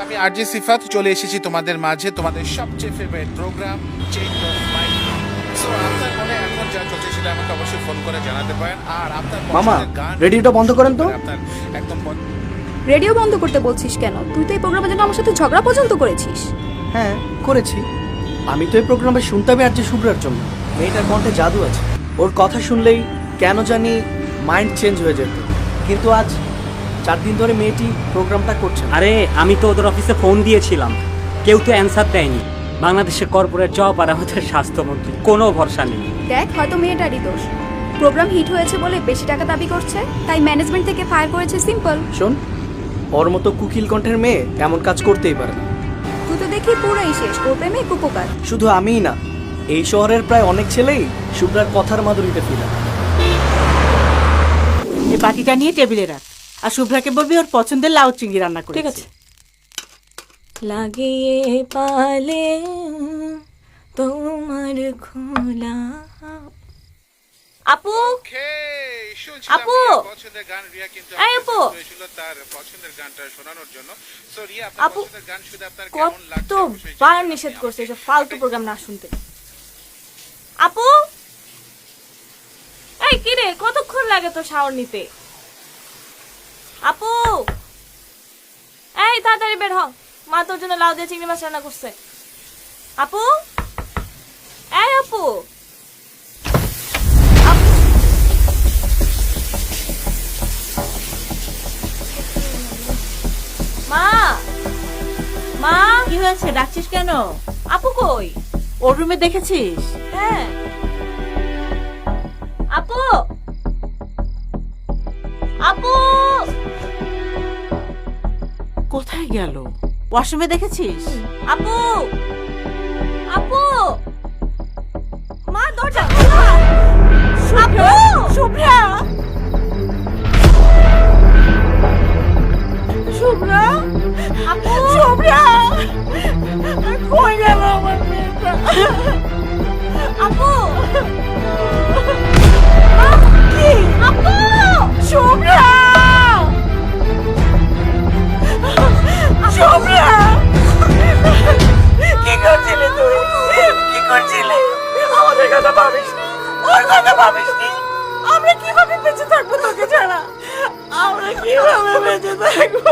আমি আরজে সিফাত চলে এসেছি তোমাদের মাঝে, তোমাদের সবচেয়ে favourite programme change of mind. So আপনার মনে এখন যা চলছে সেটা আমাকে অবশ্যই ফোন করে জানাতে পারেন। আর আপনার মামা, পছন্দের গান রেডিওটা বন্ধ করেন তো। আপনার একদম রেডিও বন্ধ করতে বলছিস কেন? তুই তো এই প্রোগ্রামের জন্য আমার সাথে ঝগড়া পর্যন্ত করেছিস। হ্যাঁ করেছি। আমি তো এই প্রোগ্রামে শুনতে হবে আরজে শুভ্রার জন্য। মেয়েটার কণ্ঠে জাদু আছে, ওর কথা শুনলেই কেন জানি মাইন্ড চেঞ্জ হয়ে যেত। কিন্তু আজ 4 দিন ধরে মেয়েটি প্রোগ্রামটা করছে না। আরে আমি তো ওদের অফিসে ফোন দিয়েছিলাম, কেউ তো অ্যান্সার দেয়নি। বাংলাদেশের কর্পোরেট জব আর আমাদের স্বাস্থ্যমন্ত্রী, কোনো ভরসা নেই। দেখ, হয়তো মেয়েটারই দোষ। প্রোগ্রাম হিট হয়েছে বলে বেশি টাকা দাবি করছে, তাই ম্যানেজমেন্ট থেকে ফায়ার করেছে, সিম্পল। শোন, ওর মতো কুকিল কণ্ঠের মেয়ে এমন কাজ করতেই পারে না। তুই তো দেখি পুরোই শেষ, ওর প্রেমে কুপোকার। শুধু আমিই না, এই শহরের প্রায় অনেক ছেলেই শুভ্রার কথার মাধুরীতে ফিরে। এই বাটিটা নিয়ে টেবিলে রাখ, আর শুভ্রাকে বলবি ওর পছন্দের লাউ চিংড়ি রান্না করে। ঠিক আছে। লাগিয়ে পালে তোমার খোলা। আপু আপু, পছন্দের গান রিয়া কিন্তু এই আপু, হয়েছিল তার পছন্দের গানটা শোনানোর জন্য। সো রিয়া, আপনার আপু পছন্দের গান শুনে আপনার কেমন লাগছে অবশ্যই কতবার নিষেধ করছে এসব ফালতু প্রোগ্রাম না শুনতে। আপু, এই কি রে, কতক্ষণ লাগে তো শাওয়ার নিতে? আপু, এই তাড়াতাড়ি বের হ, মা তোর জন্য লাউ দিয়ে চিংড়ি মাছ রান্না করছে। আপু, এই আপু, মা, মা, কি হয়েছে, ডাকছিস কেন? আপু কই? ওর রুমে দেখেছিস? হ্যাঁ। আপু, আপু, কোথায় গেল? ওয়াশরুমে দেখেছিস? আপু, আপু, মা দরজা খোলা। আপু, শুভ্রা, শুভ্রা, আপু, শুভ্রা, কই গেল আমার মেয়েটা? আপু, কি? আপু, শুভ্রা, শুভ্রা, কি করছিলি তুই? কি করছিলি? আমাদের কথা ভাবিস নি, ওর কথা ভাবিস নি। আমরা কিভাবে বেঁচে থাকবো তোকে ছাড়া? আমরা কিভাবে বেঁচে থাকবো?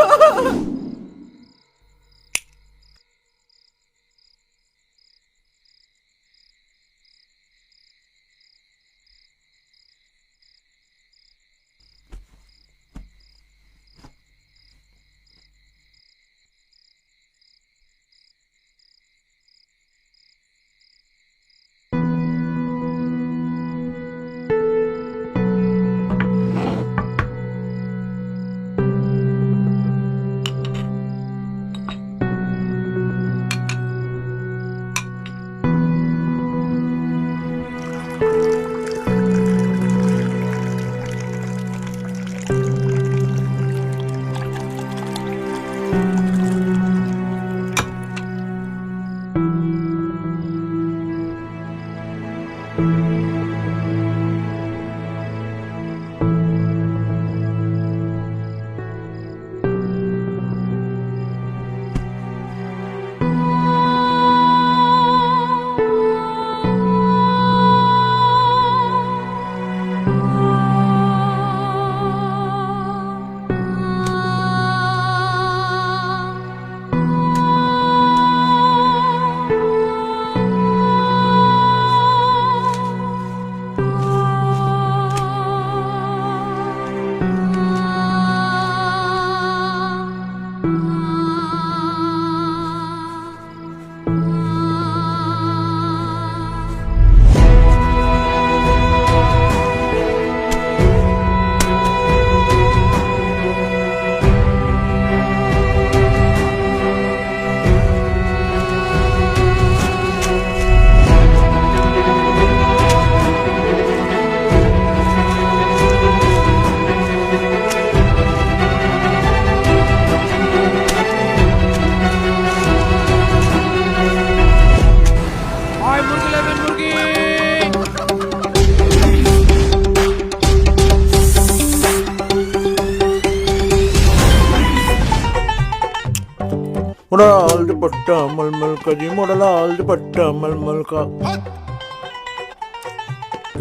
मोरा लाल दुपट्टा मलमल का जी मोरा लाल दुपट्टा मलमल का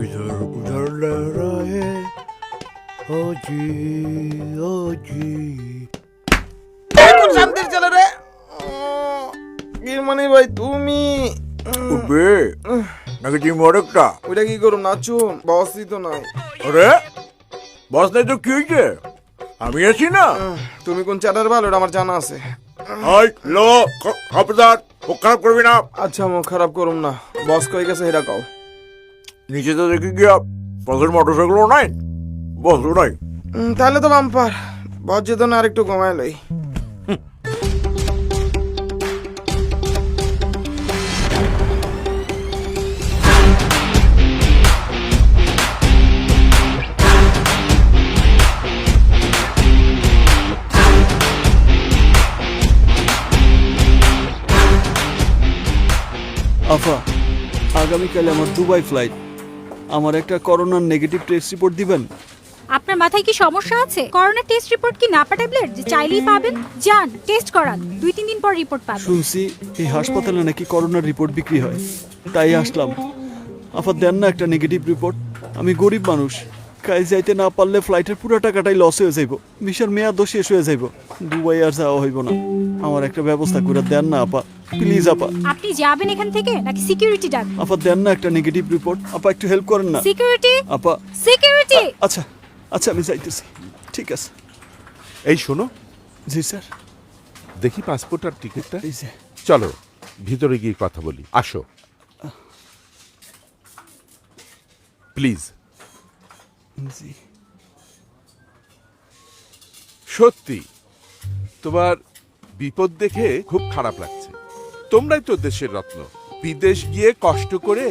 इधर उधर लहराए ओ जी কোন শান্তির ছেলে রে গিরমানি ভাই তুমি উঠবে নাকি তুমি মরেকটা ওইটা কি করুম নাচুম বসই তো নাই আরে বস নাই তো কি হয়েছে আমি আছি না তুমি কোন চ্যাটার ভালো এটা আমার জানা আছে হাই লো খবরদার মুখ খারাপ করবি না আচ্ছা মুখ খারাপ করুম না বস কই গেছে এটা কও নিচে তো দেখি গিয়া বসের মোটরসাইকেলও নাই বসও নাই তাহলে তো বাম্পার বস যেত না আরেকটু কমায় লই আফা আগামীকাল আমার দুবাই ফ্লাইট আমার একটা করোনার নেগেটিভ টেস্ট রিপোর্ট দিবেন আপনার মাথায় কি সমস্যা আছে করোনা টেস্ট রিপোর্ট কি নাপা ট্যাবলেট যে চাইলেই পাবেন যান টেস্ট করান 2-3 দিন পর রিপোর্ট পাবেন শুনছি এই হাসপাতালে নাকি করোনার রিপোর্ট বিক্রি হয় তাই আসলাম আফা দেন না একটা নেগেটিভ রিপোর্ট আমি গরিব মানুষ কাজ যাইতে না পারলে ফ্লাইটের পুরো টাকাটাই লস হয়ে যাইব ভিসার মেয়াদও শেষ হয়ে যাইব দুবাই আর যাওয়া হইব না আমার একটা ব্যবস্থা করে দেন না আপা প্লিজ আপা আপনি যাবেন এখান থেকে নাকি সিকিউরিটি ডাক আপা দেন না একটা নেগেটিভ রিপোর্ট আপা একটু হেল্প করেন না সিকিউরিটি আপা সিকিউরিটি আচ্ছা আচ্ছা আমি যাইতেছি ঠিক আছে এই শোনো জি স্যার দেখি পাসপোর্ট আর টিকিটটা এই যে চলো ভিতরে গিয়ে কথা বলি আসো প্লিজ জি সত্যি তোমার বিপদ দেখে খুব খারাপ লাগছে তোমরাই তো দেশের রত্ন বিদেশ গিয়ে কষ্ট করে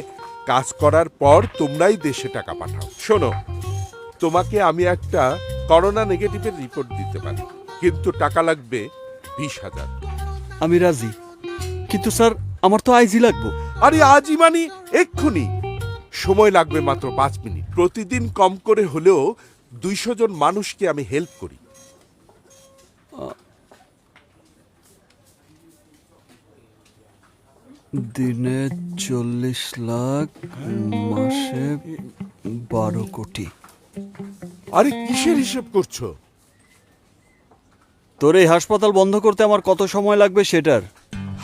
কাজ করার পর তোমরাই দেশে টাকা পাঠাও শোনো তোমাকে আমি একটা করোনা নেগেটিভের রিপোর্ট দিতে পারি কিন্তু টাকা লাগবে 20,000 আমি রাজি কিন্তু স্যার আমার তো আইজি লাগবো আরে আজই মানে এক্ষুনি সময় লাগবে মাত্র 5 মিনিট প্রতিদিন কম করে হলেও 200 জন মানুষকে আমি হেল্প করি দিনে 40 লাখ মাসে 12 কোটি আরে কিসের হিসেব করছো তোর এই হাসপাতাল বন্ধ করতে আমার কত সময় লাগবে সেটার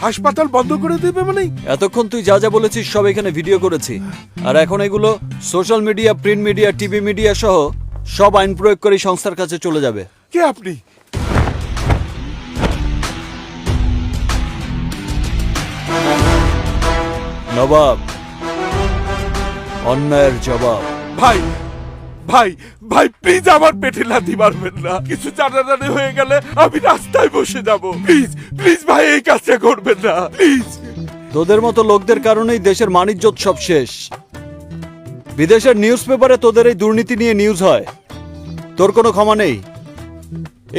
হাসপাতাল বন্ধ করে দেবে মানে এতক্ষণ তুই যা যা বলেছিস সব এখানে ভিডিও করেছি আর এখন এগুলো social media print media TV media সহ সব আইন প্রয়োগকারী সংস্থার কাছে চলে যাবে কে আপনি নবাব অন্যায়ের জবাব ভাই ভাই ভাই প্লিজ আমার পেটে লাথি মারবেন না কিছু জানাজানি হয়ে গেলে আমি রাস্তায় বসে যাব প্লিজ প্লিজ ভাই এই কাজটা করবেন না প্লিজ তোদের মতো লোকদের কারণেই দেশের মানিজ্যত সব শেষ বিদেশের নিউজ পেপারে তোদের এই দুর্নীতি নিয়ে নিউজ হয় তোর কোনো ক্ষমা নেই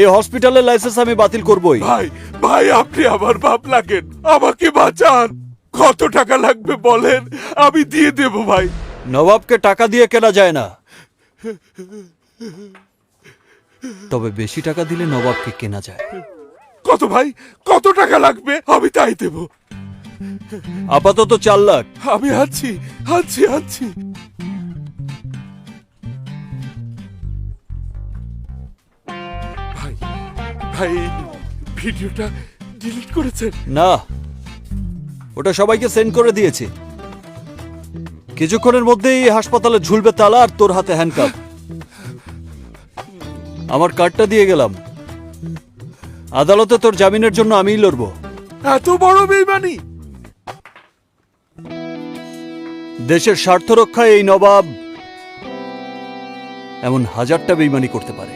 এই হসপিটালের লাইসেন্স আমি বাতিল করবই ভাই ভাই আপনি আমার বাপ লাগেন আমাকে বাঁচান কত টাকা লাগবে বলেন আমি দিয়ে দেব ভাই নবাবকে টাকা দিয়ে কেনা যায় না তবে বেশি টাকা দিলে নবাবকে কেনা যায় কত ভাই কত টাকা লাগবে আমি তাই দেব আপাতত 4 লাখ আমি আছি আছি আছি ভাই ভাই ভিডিওটা ডিলিট করেছেন না ওটা সবাইকে সেন্ড করে দিয়েছি কিছুক্ষণের মধ্যেই এই হাসপাতালে ঝুলবে তালা আর তোর হাতে হ্যান্ডকাপ আমার কার্ডটা দিয়ে গেলাম আদালতে তোর জামিনের জন্য আমিই লড়বো এত বড় বেইমানি দেশের স্বার্থ রক্ষায় এই নবাব এমন হাজারটা বেইমানি করতে পারে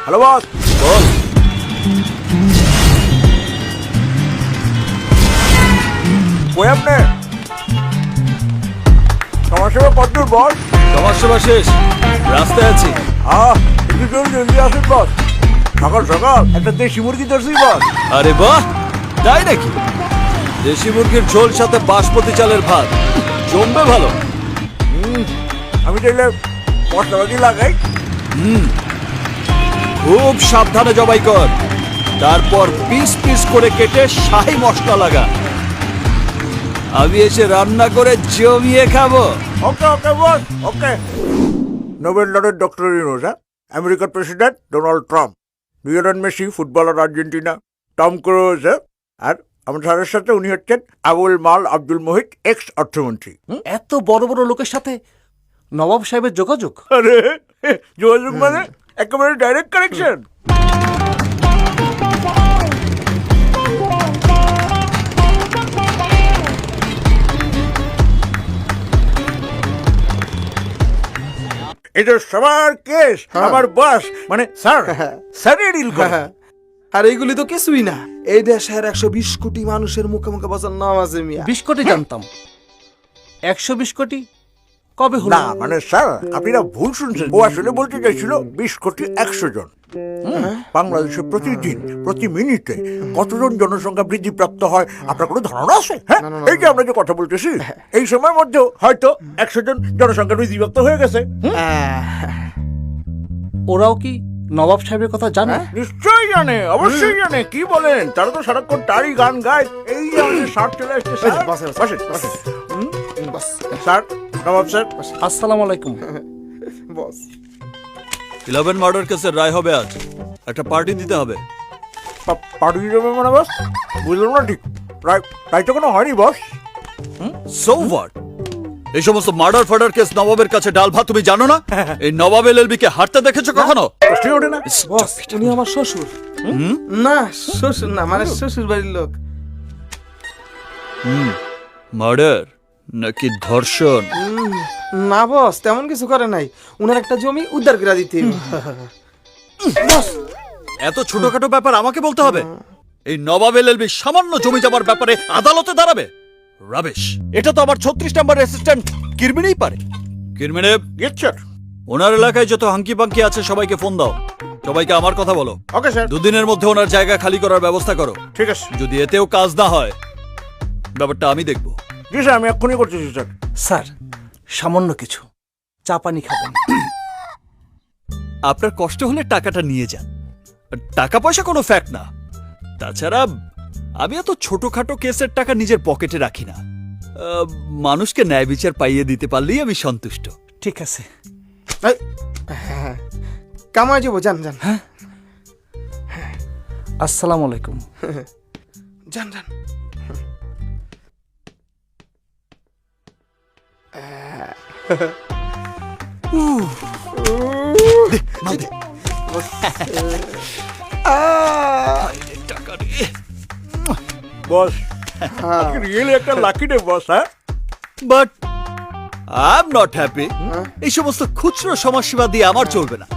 হ্যালো বস বল কই আপনি সমাজসেবা কতদূর বস সমাজসেবা শেষ রাস্তায় আছি একটু জলদি আসুন বস সকাল সকাল একটা দেশি মুরগি ধরছি বস আরে বাহ তাই নাকি দেশি মুরগির ঝোল সাথে বাসমতি চালের ভাত জমবে ভালো আমি চাইলে মশলাপাতি লাগাই। খুব সাবধানে জবাই কর, তারপর পিস পিস করে কেটে শাহি মশলা লাগা। আমি এসে রান্না করে জমিয়ে খাবো। Okay okay boss, okay. Nobel লরের ডক্টর ইউনুস, আমেরিকার president Donald Trump, Lionel Messi footballer Argentina, Tom Cruise, আর আমার স্যারের সাথে উনি হচ্ছেন আবুল মাল আব্দুল মোহিত, এক্স অর্থমন্ত্রী। এত বড় বড় লোকের সাথে নবাব সাহেবের যোগাযোগ? আরে যোগাযোগ মানে একেবারে ডাইরেক্ট কানেকশন। এটা সবার কেস, আমার বস মানে স্যার, স্যারই ডিল করে। আর এইগুলি তো কিছুই না, এই দেশের 120 কোটি মানুষের মুখে মুখে বসার নাম আছে মিয়া। 20 কোটি জানতাম, 120 কোটি কবে হলো? না মানে স্যার, আপনারা ভুল শুনছেন। ও আসলে বলতে চাইছিল 20 কোটি 100 জন। বাংলাদেশে প্রতিদিন প্রতি মিনিটে কতজন জনসংখ্যা বৃদ্ধি প্রাপ্ত হয় আপনার কোনো ধারণা আছে? হ্যাঁ, এই যে আমরা যে কথা বলতেছি, এই সময়ের মধ্যে হয়তো 100 জন জনসংখ্যা বৃদ্ধি প্রাপ্ত হয়ে গেছে। ওরাও কি নবাব সাহেবের কথা জানে? নিশ্চয়ই জানে, অবশ্যই জানে। কি বলেন, তারা তো সারাক্ষণ তারই গান গায়। এই যে আমাদের স্যার চলে আসছে। স্যার বসেন, স্যার, নবাব স্যার, আসসালামু আলাইকুম। বস 11 মার্ডার কেসের রায় হবে আজ, একটা পার্টি দিতে হবে। পাঠিয়ে যাবে মানে বস? বুঝলাম না ঠিক। রায় তো কোনো হয়নি বস। So what? এই সমস্ত মার্ডার ফার্ডার কেস নবাবের কাছে ডাল ভাত, তুমি জানো না? এই নবাব এলএলবি কে হাঁটতে দেখেছো কখনো? প্রশ্নই ওঠে না। বস উনি আমার শ্বশুর। না শ্বশুর না, মানে শ্বশুর বাড়ির লোক। মার্ডার নাকি ধর্ষণ? না বস, তেমন কিছু করে নাই। উনার একটা জমি উদ্ধার করে দিতে হইব। বস এত ছোটখাটো ব্যাপার আমাকে বলতে হবে? এই নবাব এলএলবি সামান্য জমি জমার ব্যাপারে আদালতে দাঁড়াবে? রাবিশ! এটা তো আমার 36 নম্বর অ্যাসিস্ট্যান্ট কিরমিনেই পারে। কিরমিনে, ওনার এলাকায় যত হাঙ্কি পাঙ্কি আছে সবাইকে ফোন দাও, সবাইকে আমার কথা বলো। Okay sir. 2 দিনের মধ্যে ওনার জায়গা খালি করার ব্যবস্থা করো। ঠিক আছে। যদি এতেও কাজ না হয়, ব্যাপারটা আমি দেখব। জি স্যার, আমি এক্ষুনি করতেছি স্যার। স্যার সামান্য কিছু চা পানি খাবেন? আপনার কষ্ট হলে টাকাটা নিয়ে যান, টাকা পয়সা কোনো ফ্যাক্ট না। তাছাড়া আমি এত ছোটখাটো কেসের টাকা নিজের পকেটে রাখি না। মানুষকে ন্যায় বিচার পাইয়ে দিতে পারলেই আমি সন্তুষ্ট। ঠিক আছে, কামাই যাবো, যান যান। আসসালামু আলাইকুম। যান যান। বস রিয়েলি একটা লাকি ডে বস। হ্যাঁ, but I am not happy. এই সমস্ত খুচরো সমাজসেবা দিয়ে আমার চলবে না।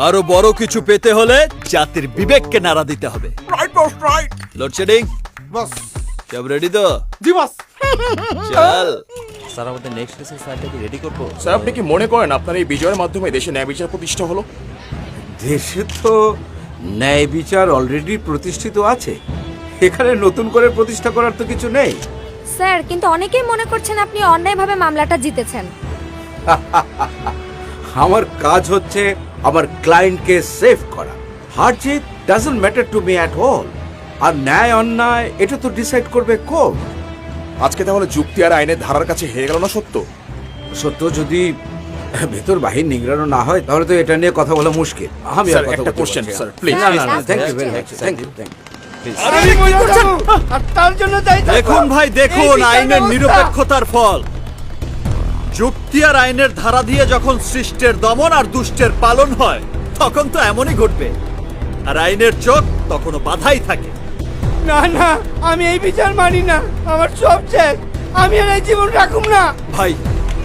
আরো বড় কিছু পেতে হলে জাতির বিবেককে নাড়া দিতে হবে। রাইট বস, রাইট। লোডশেডিং বস সব রেডি তো? জি বস। চল। স্যার, আমাদের নেক্সট কেসের স্লাইডটা কি রেডি করবো? স্যার, আপনি কি মনে করেন আপনার এই বিজয়ের মাধ্যমে দেশে ন্যায় বিচার প্রতিষ্ঠা হলো? দেশে তো ন্যায় বিচার অলরেডি প্রতিষ্ঠিত আছে, এখানে নতুন করে প্রতিষ্ঠা করার তো কিছু নেই। স্যার, কিন্তু অনেকেই মনে করছেন আপনি অন্যায়ভাবে মামলাটা জিতেছেন। আমার কাজ হচ্ছে আমার ক্লায়েন্টকে সেভ করা। হার জিত doesn't matter to me at all. আর ন্যায় অন্যায় এটা তো ডিসাইড করবে কোর্ট। আজকে তাহলে যুক্তি আর আইনের ধারার কাছে হেরে গেল না সত্য? সত্য যদি ভেতর বাহির নিংড়ানো না হয় তাহলে তো এটা নিয়ে কথা বলা মুশকিল। আমি আর কথা একটা বলতে কোশ্চেন পারছি না। Sir, please. না না না, thank you very much, thank you, thank you. আর তার জন্য দেখুন ভাই, দেখুন আইনের নিরপেক্ষতার ফল। যুক্তি আর আইনের ধারা দিয়ে যখন সৃষ্টের দমন আর দুষ্টের পালন হয়, তখন তো এমনই ঘটবে। আর আইনের চোখ তখনও বাধাই থাকে। না না, আমি এই বিচার মানি না। আমার সব শেষ, আমি আর এই জীবন রাখুম না। ভাই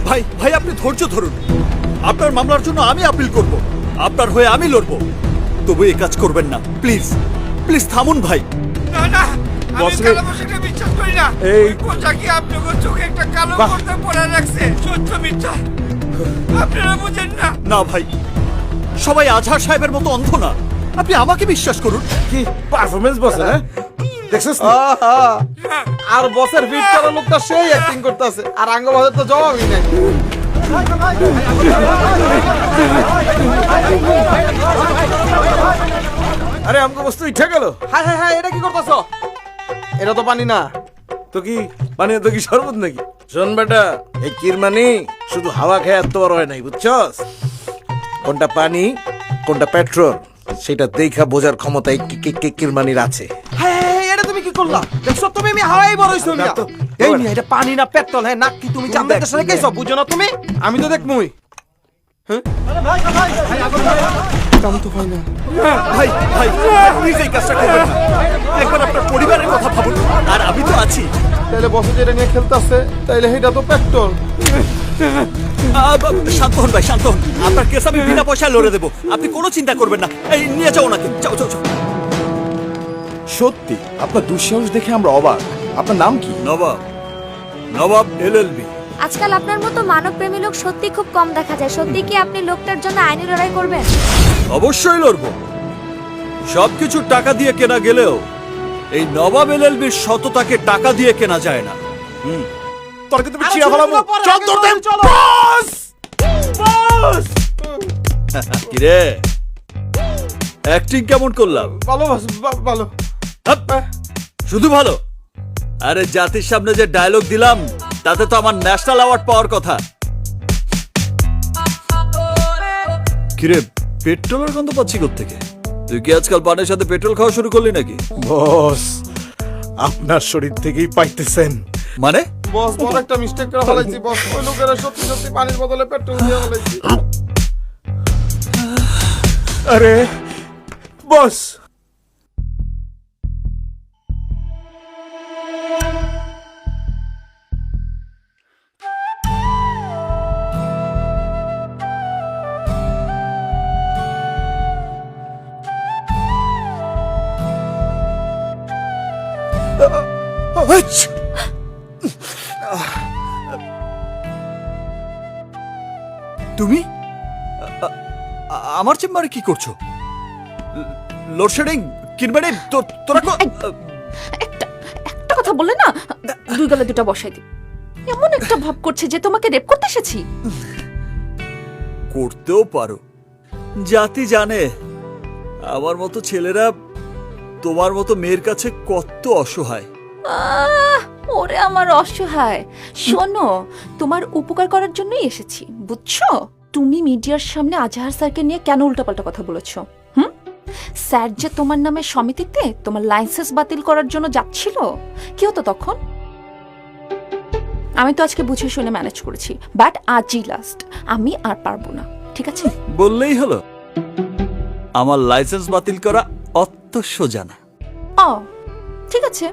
ভাই ভাই, আপনি ধৈর্য ধরুন। আপনার মামলার জন্য আমি আপিল করব, আপনার হয়ে আমি লড়ব। তবু এই কাজ করবেন না, প্লিজ প্লিজ থামুন ভাই। না না, আমি কালো পোশাকটা বিশ্বাস করি না। এই পোশাকই আপনাকে চোখে একটা কালো পর্দা পরে রাখছে। সত্য মিথ্যা আপনারা বুঝেন না। না ভাই, সবাই আজহার সাহেবের মতো অন্ধ না। আপনি আমাকে বিশ্বাস করুন। কি পারফরম্যান্স বস? হ্যাঁ দেখছস? আর বসের ফিট করা লোকটা সেই অ্যাক্টিং করতেছে, আর আঙ্গ বসের তো জবাবই নাই। আরে আমগো বস্তু ইঠে গেল। হ্যাঁ হ্যাঁ হ্যাঁ, এটা কি করতেছ? এটা তো পানি না। তো কি মানে তো কি শরবত নাকি? শোন বেটা, এই কিরমানি শুধু হাওয়া খেয়ে এত বড় হয় নাই, বুঝছস? কোনটা পানি কোনটা পেট্রোল সেটা দেখা বোঝার ক্ষমতা এই কিরমানির আছে। হ্যাঁ, এটা তুমি কি করলা? দেখছো তুমি, আমি হাওয়াই বড় হইছো মিয়া। এই মিয়া, এটা পানি না পেট্রোল? হ্যাঁ, নাক কি তুমি চান্দের দেশে রেখেছো? বুঝো না তুমি? আমি তো দেখমুই। হ্যাঁ, কাম তো হয় না। ভাই ভাই প্লিজ এই কাজটা করবেন না। একবার আপনার পরিবারের কথা ভাবুন, আর আমি তো আছি। তাহলে বসে যেটা নিয়ে খেলতেছে, তাইলে এটা তো পেট্রোল। শান্ত হন ভাই, শান্ত হন। আপনার কেস আমি বিনা পয়সায় লড়ে দেবো, আপনি কোনো চিন্তা করবেন না। এই নিয়ে যাও ওনাকে, যাও যাও যাও। সত্যি আপনার দুঃসাহস দেখে আমরা অবাক। আপনার নাম কি? নবাব, নবাব এলএলবি। আজকাল আপনার মতো মানবপ্রেমী লোক সত্যি খুব কম দেখা যায়। সত্যি কি আপনি লোকটার জন্য আইনি লড়াই করবেন? অবশ্যই লড়বো। সবকিছু টাকা দিয়ে কেনা গেলেও এই নবাব এলএলবির সততাকে টাকা দিয়ে কেনা যায় না। তোরকে তুমি চিয়া ফেলাবো। চল দৌড় দেন। বস বস কিরে, অ্যাক্টিং কেমন করলাম? ভালো ভালো। শুধু ভালো? আরে জাতির সামনে যে ডায়লগ দিলাম তাতে তো আমার ন্যাশনাল অ্যাওয়ার্ড পাওয়ার কথা। কিরে, পেট্রোলের গন্ধ পাচ্ছি কোত্থেকে? তুই কি আজকাল পানের সাথে পেট্রোল খাওয়া শুরু করলি নাকি? বস আপনার শরীর থেকেই পাইতেছেন। মানে? বস, বড় একটা মিস্টেক করে ফেলাইছি বস। ওই লোকেরা সত্যি সত্যি পানির বদলে পেট্রোল দিয়ে ফেলাইছি। আরে বস, তুমি আমার চেম্বারে কি করছো? লোডশেডিং কিনবারে তোরা একটা কথা বললে না, দুই গালে দুটা বসাই দি। এমন একটা ভাব করছে যে তোমাকে রেপ করতে এসেছি। করতেও পারো। জাতি জানে আমার মতো ছেলেরা তোমার মতো মেয়ের কাছে কত অসহায়। ওরে আমার অসহায়। শোনো, তোমার উপকার করার জন্যই এসেছি, বুঝছো? তুমি মিডিয়ার সামনে আজহার স্যারকে নিয়ে কেন উল্টাপাল্টা কথা বলেছো? স্যার যে তোমার নামে সমিতিতে তোমার লাইসেন্স বাতিল করার জন্য যাচ্ছিল, কি হতো তখন? আমি তো আজকে বুঝে শুনে ম্যানেজ করেছি, বাট আজই লাস্ট। আমি আর পারবো না, ঠিক আছে? বললেই হলো। আমার লাইসেন্স বাতিল করা অত সোজা না। ও ঠিক আছে,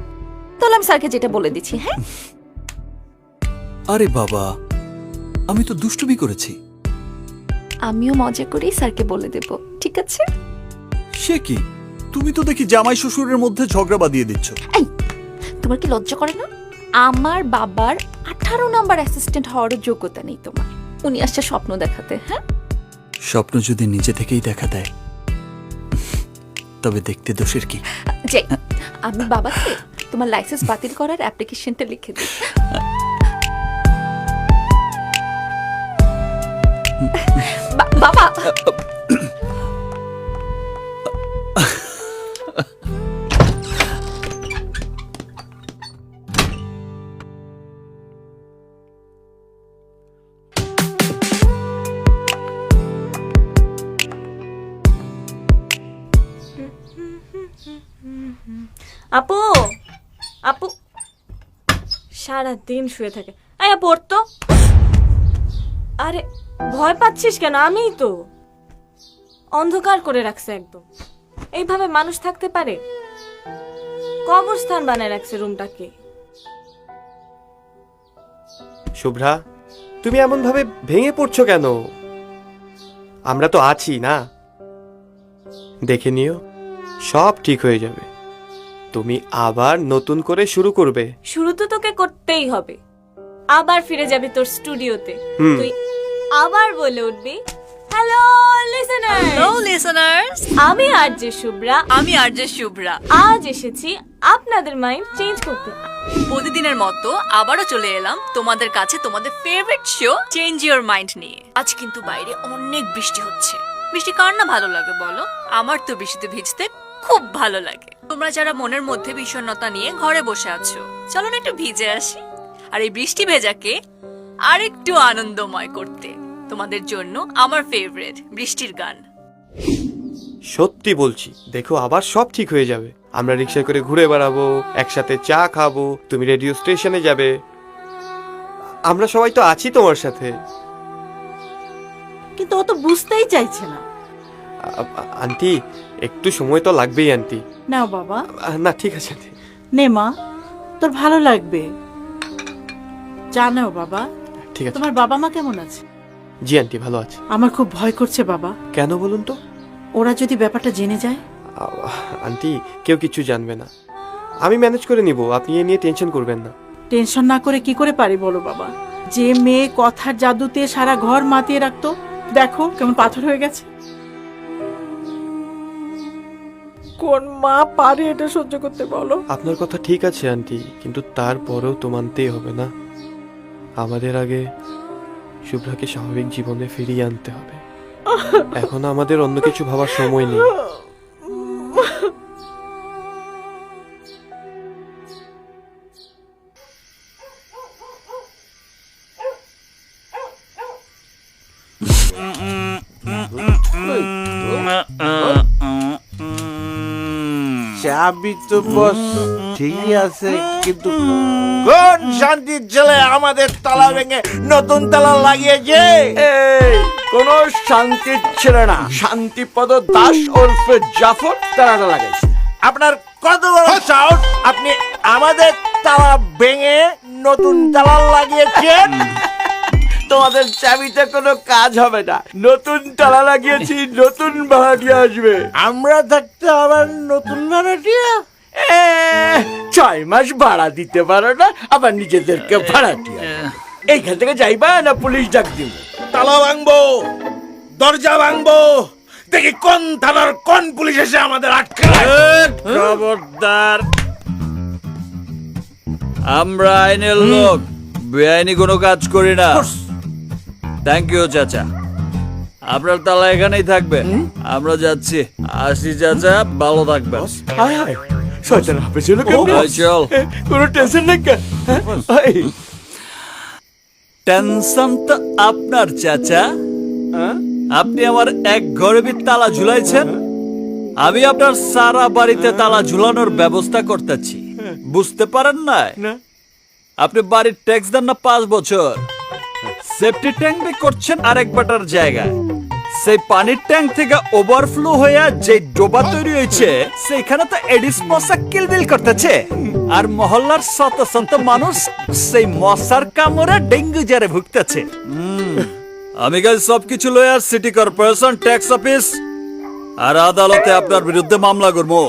তাহলে আমি স্যারকে যেটা বলে দিচ্ছি। হ্যাঁ, আরে বাবা, আমি তো দুষ্টুমি করেছি। আমিও মজা করেই স্যারকে বলে দেব, ঠিক আছে? সে কি, তুমি তো দেখি জামাই শ্বশুরের মধ্যে ঝগড়া বাঁধিয়ে দিচ্ছ। এই, তোমার কি লজ্জা করে না? আমার বাবার 18 নাম্বার অ্যাসিস্ট্যান্ট হওয়ার যোগ্যতা নেই তোমার। উনি আসছে স্বপ্ন দেখাতে। হ্যাঁ, স্বপ্ন যদি নিজে থেকেই দেখা দেয় তবে দেখতে দোষের কি? যে আমি বাবাকে তোমার লাইসেন্স বাতিল করার অ্যাপ্লিকেশনটা লিখে দিই। বাবা, আপু, আপু সারাদিন শুয়ে থাকে। এই আপু, ওর তো। আরে ভয় পাচ্ছিস কেন? আমিই তো অন্ধকার করে রাখছে একদম। এইভাবে মানুষ থাকতে পারে? কবরস্থান বানায় রাখছে রুমটাকে। শুভ্রা, তুমি এমন ভাবে ভেঙে পড়ছো কেন? আমরা তো আছি না, দেখে নিও, সব ঠিক হয়ে যাবে। তুমি আবার নতুন করে শুরু করবে। শুরু তো তোকে করতেই হবে। আবার ফিরে যাবি তোর স্টুডিওতে। তুই আবার বলে উঠবি, হ্যালো লিসেনার, হ্যালো লিসেনার্স, আমি আরজে শুভ্রা। আমি আরজে শুভ্রা। আজ এসেছি আপনাদের মাইন্ড চেঞ্জ করতে। প্রতিদিনের মতো আবারও চলে এলাম তোমাদের কাছে তোমাদের favourite show change your mind নিয়ে। আজ কিন্তু বাইরে অনেক বৃষ্টি হচ্ছে। বৃষ্টি কার না ভালো লাগে বলো? আমার তো বৃষ্টিতে ভিজতে খুব ভালো লাগে। তোমরা যারা মনের মধ্যে বিষণ্ণতা নিয়ে ঘরে বসে আছো, চলো না একটু ভিজে আসি। আর এই বৃষ্টি ভেজাকে আরেকটু আনন্দময় করতে তোমাদের জন্য আমার ফেভারিট বৃষ্টির গান। সত্যি বলছি, দেখো আবার সব ঠিক হয়ে যাবে। আমরা রিক্সা করে ঘুরে বেড়াবো, একসাথে চা খাবো, তুমি রেডিও স্টেশনে যাবে, আমরা সবাই তো আছি তোমার সাথে। কিন্তু ও তো বুঝতেই চাইছে না। আন্টি একটু সময় তো লাগবেই আন্টি। নাও বাবা। না ঠিক আছে আন্টি। নে মা, তোর ভালো লাগবে। জানাও বাবা। ঠিক আছে। তোমার বাবা মা কেমন আছে? জি আন্টি ভালো আছে। আমার খুব ভয় করছে বাবা। কেন বলুন তো? ওরা যদি ব্যাপারটা জেনে যায়? আন্টি কেউ কিছু জানবে না, আমি ম্যানেজ করে নিব, আপনি এ নিয়ে টেনশন করবেন না। টেনশন না করে কি করে পারি বলো বাবা? যে মেয়ে কথার জাদুতে সারা ঘর মাতিয়ে রাখতো, দেখো কেমন পাথর হয়ে গেছে। কোন মা পারে এটা সহ্য করতে বলো? আপনার কথা ঠিক আছে আন্টি, কিন্তু তারপরেও তো মানতেই হবে না, আমাদের আগে শুভ্রাকে স্বাভাবিক জীবনে ফিরিয়ে আনতে হবে। এখন আমাদের অন্য কিছু ভাবার সময় নেই। চাবি তো বস ঠিকই আছে, কিন্তু কোন শান্তির ছেলে আমাদের তালা ভেঙে নতুন তালা লাগিয়েছে? কোন শান্তির ছেলে না, শান্তিপদ দাস ওরফে জাফর তালাটা লাগাইছে। আপনার কত বড় সাহস, আপনি আমাদের তালা ভেঙে নতুন তালা লাগিয়েছেন? তোমাদের চাবিতে কোনো কাজ হবে না, নতুন তালা লাগিয়েছি, নতুন ভাড়াটিয়া আসবে। আমরা থাকতে আবার নতুন ভাড়াটিয়া? 6 মাস ভাড়া দিতে পারো না, আবার নিজেদেরকে ভাড়াটিয়া। এইখান থেকে যাইবা না পুলিশ ডাক দিব? তালা ভাঙবো, দরজা ভাঙবো, দেখি কোন থানার কোন পুলিশ এসে আমাদের আটকায়। খবরদার, আমরা আইনের লোক, বেআইনি কোনো কাজ করি না। থ্যাংক ইউ চাচা, আপনার তালা এখানেই থাকবে, আমরা যাচ্ছি। আসি চাচা, ভালো থাকবেন। হায় হায়, শয়তান হবে ছিল কেমনে? চল, কোনো টেনশন নেই কেন? টেনশন তো আপনার চাচা, আপনি আমার এক ঘরে তালা ঝুলাইছেন, আমি আপনার সারা বাড়িতে তালা ঝুলানোর ব্যবস্থা করতেছি, বুঝতে পারেন না? আপনি বাড়ির ট্যাক্স দেন না 5 বছর, সেফটি ট্যাঙ্ক দিয়ে করছেন আরেক বাটার জায়গায়, সেই পানির ট্যাঙ্ক থেকে ওভারফ্লো হয়ে যে ডোবা তৈরি হয়েছে সেইখানে তো এডিস মশা কিলবিল করতেছে, আর মহল্লার শত শত মানুষ সেই মশার কামড়ে ডেঙ্গু জ্বরে ভুগতেছে। আমি কাল সবকিছু lawyer city corporation, tax office আর আদালতে আপনার বিরুদ্ধে মামলা করবো,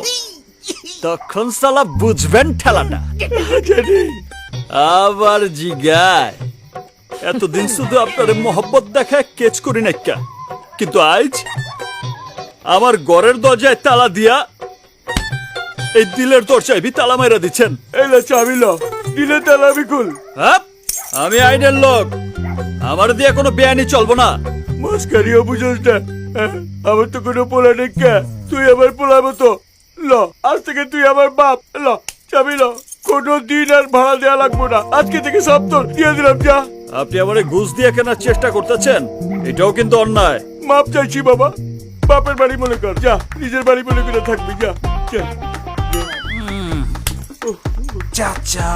তখন সালা বুঝবেন ঠেলাটা। আবার জিগায়, এতদিন শুধু আপনার মোহব্বত দেখায় কেচ করি না, কিন্তু আজ আমার ঘরের দরজায় তালা দিয়া এই দিলের দরজায় তালা মাইরা দিচ্ছেন। এই চাবি লো, দিলে তালা বিকুল। আমি আইনের লোক, আমার দিয়ে কোনো বেআইনি চলবো না। মাস্কারিও বুঝোস না, আমার তো কোনো পোলা নেই, তুই আমার পোলার মতো। ল, আজ থেকে তুই আমার বাপ। ল চাবি ল, কোনো দিন আর ভাড়া দেওয়া লাগবো না, আজকে থেকে সব তোর দিয়ে দিলাম। যা। আপনি আমার ঘুষ দিয়ে কেনার চেষ্টা করতেছেন, এটাও কিন্তু অন্যায়। মাপ চাইছি বাবা, বাপের বাড়ি মনে কর, যা নিজের বাড়ি মনে করে থাকবি, যা। চাচা,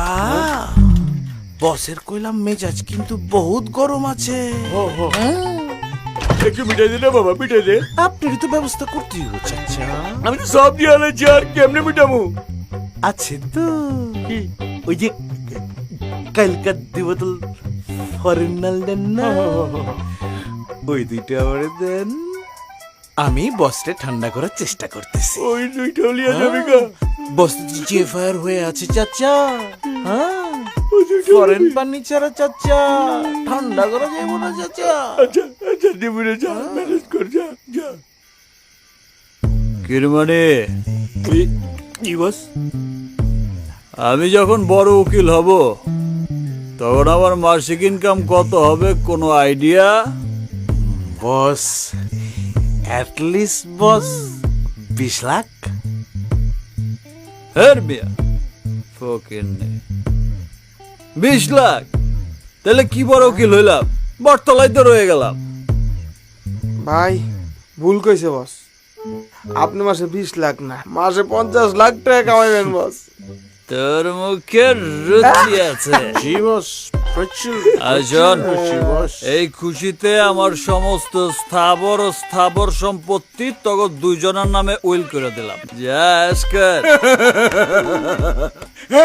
বসের কইলাম মেজাজ কিন্তু বহুত গরম আছে। একটু মিটাই দে না বাবা, মিটাই দে। আপনারই তো ব্যবস্থা করতেই হবে চাচা। আমি তো সব দিয়ে আলাইছি, আর কেমনে মিটামু? আছে তো ওই যে কালকার 2 বোতল ফরেন নাল দেন না, ওই 2টা আমারে দেন, আমি বসটা ঠান্ডা করার চেষ্টা করতেছি। ওই 2টা লিয়া যাবে গা? বস যে ফায়ার হয়ে আছে চাচা, হ্যাঁ ফরেন পানি ছাড়া চাচা ঠান্ডা করা যাবে না চাচা। আচ্ছা আচ্ছা, দিবুরে যা, ম্যানেজ কর, যা যা। কিরমানি বস আমি যখন বড় উকিল হব তখন আমার মাসিক ইনকাম কত হবে কোনো আইডিয়া? বস অ্যাটলিস্ট বস 20 লাখ। হের মিয়া ফকিন্নে 20 লাখ? তাহলে কি বড় উকিল হইলাম, বটতলায় তো রয়ে গেলাম। ভাই ভুল কইছে বস, আপনি মাসে 20 লাখ না, মাসে 50 লাখ টাকা কামাইবেন বস। তোর মুখে রুচি আছে। জি বস, প্রচুর আজন খুশি বস। এই খুশিতে আমার সমস্ত স্থাবর ও স্থাবর সম্পত্তি তখন দুইজনের নামে উইল করে দিলাম। যা আজকাল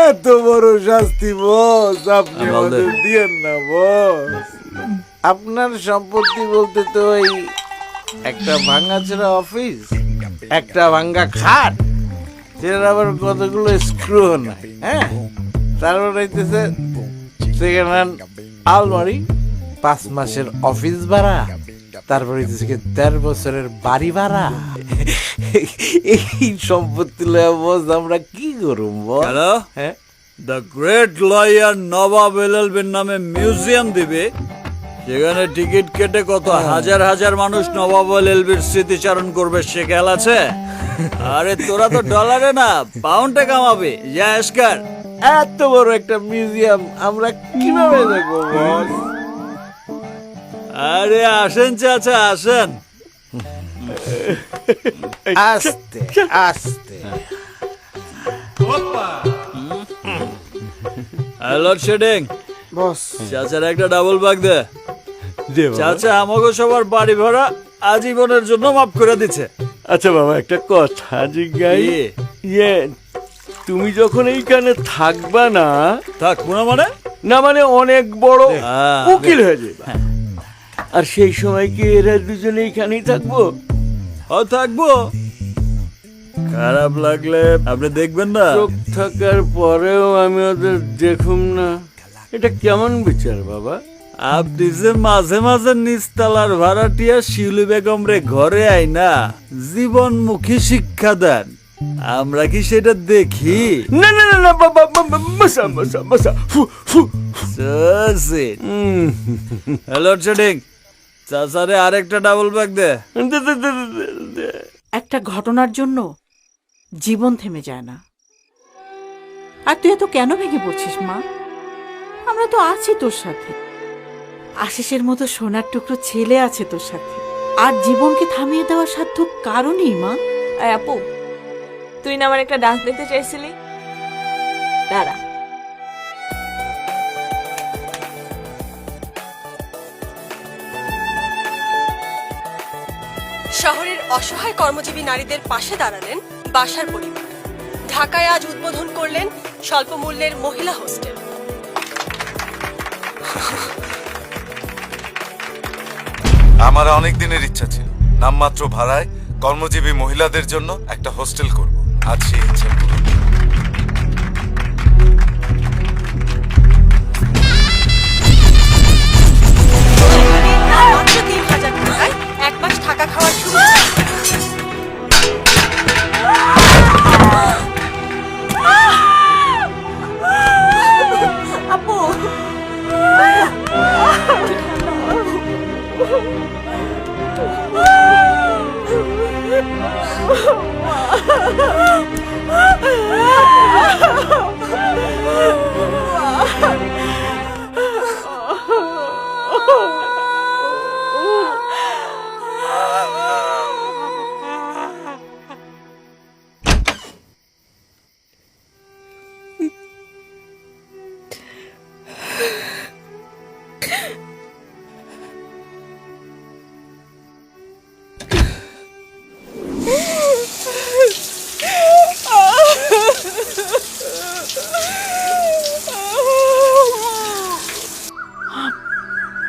এত বড় শাস্তি বস আপনি আমাদের আমাদের দিয়েন না বস। আপনার সম্পত্তি বলতে তো এই একটা ভাঙাচোরা অফিস, একটা ভাঙ্গা খাট, যেটার আবার কতগুলো স্ক্রু নাই, হ্যাঁ, তারপর হইতেছে সেকেন্ড হ্যান্ড আলমারি, 5 মাসের অফিস ভাড়া, তারপর হইতেছে 13 বছরের বাড়ি ভাড়া। এই সম্পত্তি লয়া বস আমরা কি করুম বস? হ্যালো, হ্যাঁ, দ্য গ্রেট লয়ার নবাব এলএলবির নামে মিউজিয়াম দিবে, যেখানে টিকিট কেটে কত হাজার হাজার মানুষ নবাব এলএলবির স্মৃতিচারণ করবে, সে খেয়াল আছে? আরে তোরা তো ডলারে না পাউন্ডে কামাবে। যা এসকার। এত বড় একটা মিউজিয়াম আমরা কিভাবে দেখবো বস? আরে আসেন চাচা আসেন। আস্তে আস্তে। লোড শেডিং বস, চাচার একটা ডাবল বাগ দে। চাচা আমাকে সবার বাড়ি ভাড়া আজীবনের জন্য মাফ করে দিচ্ছে। আচ্ছা বাবা, একটা কথা জিজ্ঞাই, ইয়ে তুমি যখন এইখানে থাকবা না, থাকবো না মানে? না মানে অনেক বড় উকিল হয়ে যাবে, আর সেই সময় কি এরা দুজনে এইখানেই থাকবো? থাকবো। খারাপ লাগলে আপনি দেখবেন না? চোখ থাকার পরেও আমি ওদের দেখুম না, এটা কেমন বিচার বাবা? আপনি যে মাঝে মাঝে নিচতলার ভাড়াটিয়া শিউলি বেগম রে ঘরে আইনা জীবনমুখী শিক্ষা দেন, আমরা কি সেটা দেখি? না না না না বাবা, মশা মশা মশা ফু ফু। হ্যালো চেডিং, চাচারে আরেকটা ডাবল ব্যাগ দে। একটা ঘটনার জন্য জীবন থেমে যায় না। আর তুই এত কেন ভেঙে পড়ছিস মা? আমরা তো আছি তোর সাথে, আশিসের মতো সোনার টুকরো ছেলে আছে তোর সাথে, আর জীবনকে থামিয়ে দেওয়ার সাধ্য কারণই মা। আপু, তুই না আমার একটা ডান্স দেখতে চাইছিলি, দাঁড়া। শহরের অসহায় কর্মজীবী নারীদের পাশে দাঁড়ালেন বাসার পরিবার। ঢাকায় আজ উদ্বোধন করলেন স্বল্প মূল্যের মহিলা হোস্টেল। আমার অনেক দিনের ইচ্ছা ছিল নামমাত্র ভাড়ায় কর্মজীবী মহিলাদের জন্য একটা হোস্টেল করব। আজ সেই ইচ্ছা পূরণ। মাত্র 3000 টাকায় 1 মাস থাকা খাওয়ার সুবিধা। আপু,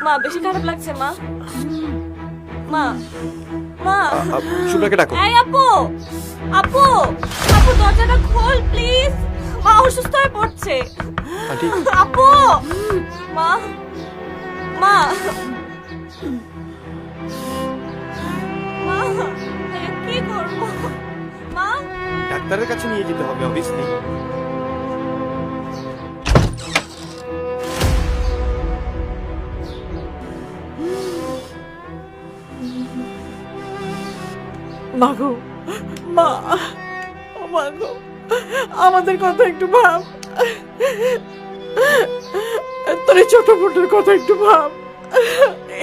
মা বেশি খারাপ লাগছে মা। মা মা শুভ্রাকে ডাকো। এই আপু, আপু, আপু দরজাটা খোল প্লিজ, মা অসুস্থ হয়ে পড়ছে। আন্টি, আপু, মা মা মা, কি করবো? ডাক্তারের কাছে নিয়ে যেতে হবে অবভিয়াসলি। মাগো, মা, মাগো, আমাদের কথা একটু ভাব। তোর এই ছোট বোনের কথা একটু ভাব।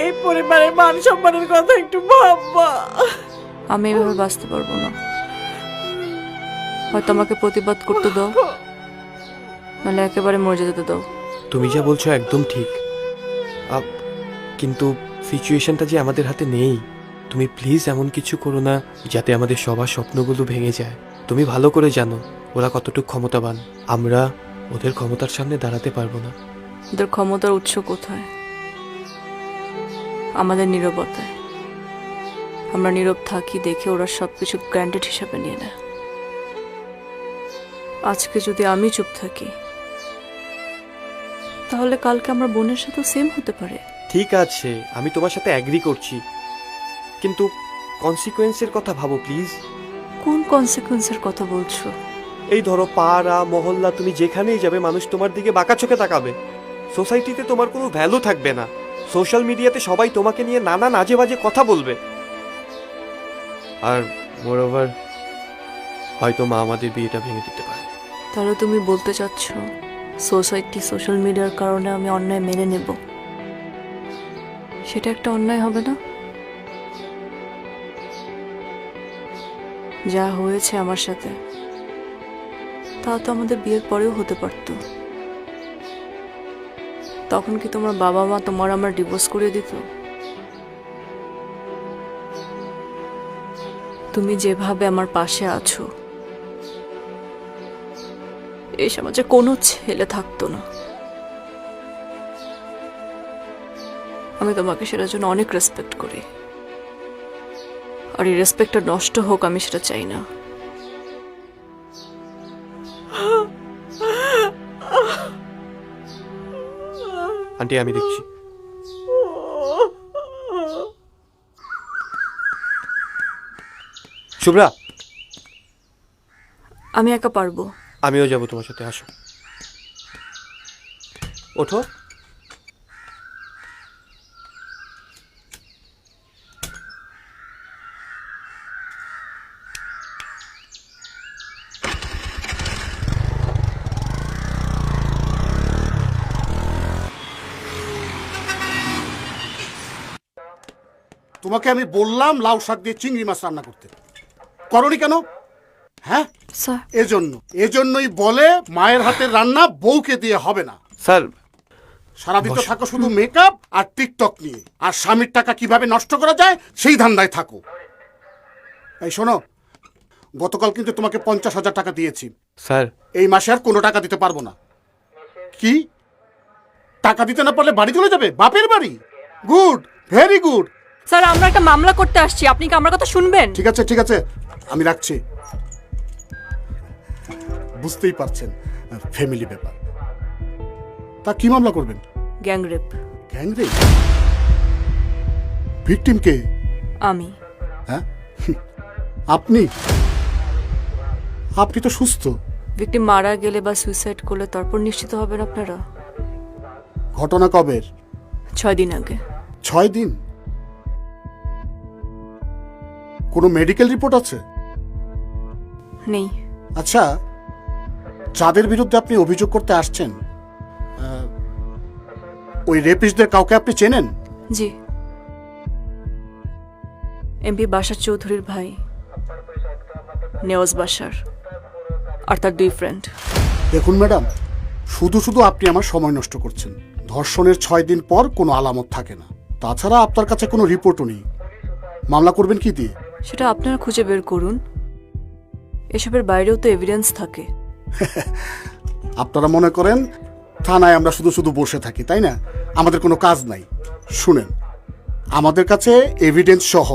এই পরিবারের মান সম্মানের কথা একটু ভাব মা। আমি এভাবে বাঁচতে পারবো না, হয়তো আমাকে প্রতিবাদ করতে দাও, নাহলে একেবারে মরে যেতে দাও। তুমি যা বলছো একদম ঠিক, কিন্তু সিচুয়েশনটা যে আমাদের হাতে নেই। তুমি প্লিজ এমন কিছু করো না যাতে আমাদের সবার স্বপ্নগুলো ভেঙে যায়। তুমি ভালো করে জানো ওরা কতটুকু ক্ষমতাবান, আমরা ওদের ক্ষমতার সামনে দাঁড়াতে পারবো না। ওদের ক্ষমতার উৎস কোথায়? আমাদের নীরবতায়। আমরা নীরব থাকি দেখে ওরা সবকিছু গ্র্যান্ডেড হিসাবে নিয়ে নেয়। আজকে যদি আমি চুপ থাকি, তাহলে কালকে আমার বোনের সাথে সেম হতে পারে। ঠিক আছে, আমি তোমার সাথে অ্যাগ্রি করছি, কিন্তু কনসিকুয়েন্সের কথা ভাবো প্লিজ। কোন কনসিকুয়েন্সের কথা বলছো? এই ধরো পাড়া মহল্লা, তুমি যেখানেই যাবে মানুষ তোমার দিকে বাঁকা চোখে তাকাবে। সোসাইটিতে তোমার কোনো ভ্যালু থাকবে না। সোশ্যাল মিডিয়াতে সবাই তোমাকে নিয়ে নানান আজে বাজে কথা বলবে। আর মোরওভার হয়তো মা আমাদের বিয়েটা ভেঙে দিতে পারে। তাহলে তুমি বলতে চাচ্ছ সোসাইটি সোশ্যাল মিডিয়ার কারণে আমি অন্যায় মেনে নেব? সেটা একটা অন্যায় হবে না? যা হয়েছে আমার সাথে তা তো আমাদের বিয়ের পরেও হতে পারত। তখন কি তোমার বাবা মা তোমার আমার ডিভোর্স করিয়ে দিত? তুমি যেভাবে আমার পাশে আছো, এই সমাজে কোনো ছেলে থাকতো না। আমি তোমাকে সেটার জন্য অনেক রেসপেক্ট করি, আর এই রেসপেক্টটা নষ্ট হোক আমি সেটা চাই না। আন্টি আমি দেখছি। শুভ্রা, আমি একা পারবো। আমিও যাবো তোমার সাথে, আসো ওঠো। তোমাকে আমি বললাম লাউ শাক দিয়ে চিংড়ি মাছ রান্না করতে, করনি কেন? হ্যাঁ এজন্যই বলে মায়ের হাতের রান্না বউকে দিয়ে হবে না। স্যার সারাদিন তো থাকো শুধু মেকআপ আর টিকটক নিয়ে, আর স্বামীর টাকা কিভাবে নষ্ট করা যায় সেই ধান্দায় থাকো। এই শোনো, গতকাল কিন্তু তোমাকে 50,000 টাকা দিয়েছি স্যার। এই মাসে আর কোনো টাকা দিতে পারবো না। কি টাকা দিতে না পারলে বাড়ি চলে যাবে? বাপের বাড়ি? Good, very good. স্যার আমরা একটা মামলা করতে আসছি, আপনি কি আমার কথা শুনবেন? ঠিক আছে ঠিক আছে, আমি রাখছি। বুঝতেই পারছেন ফ্যামিলি ব্যাপার। তা কি মামলা করবেন? গ্যাংরেপ। গ্যাংরেপ? ভিকটিম কে? আমি। হ্যাঁ আপনি? আপনি তো সুস্থ। ভিকটিম মারা গেলে বা সুইসাইড করলে তারপর নিশ্চিত হবেন আপনারা? ঘটনা কবের? 6 দিন আগে। 6 দিন? কোনো মেডিকেল রিপোর্ট আছে? নেই। আচ্ছা, যাদের বিরুদ্ধে আপনি অভিযোগ করতে আসছেন ওই রেপিস্টদের কাউকে আপনি চেনেন? জি, এমপি বাশার চৌধুরীর ভাই নেওয়াজ বাশার আর তার 2 ফ্রেন্ড। দেখুন ম্যাডাম, শুধু শুধু আপনি আমার সময় নষ্ট করছেন। ধর্ষণের 6 দিন পর কোনো আলামত থাকে না, তাছাড়া আপনার কাছে কোনো রিপোর্টও নেই। মামলা করবেন কি দিয়ে? সেটা আপনারা খুঁজে বের করুন। এসবের বাইরেও তো এভিডেন্স থাকে। আপনারা মনে করেন থানায় আমরা শুধু শুধু বসে থাকি, তাই না? আমাদের কোনো কাজ নাই। শুনেন, আমাদের কাছে এভিডেন্স সহ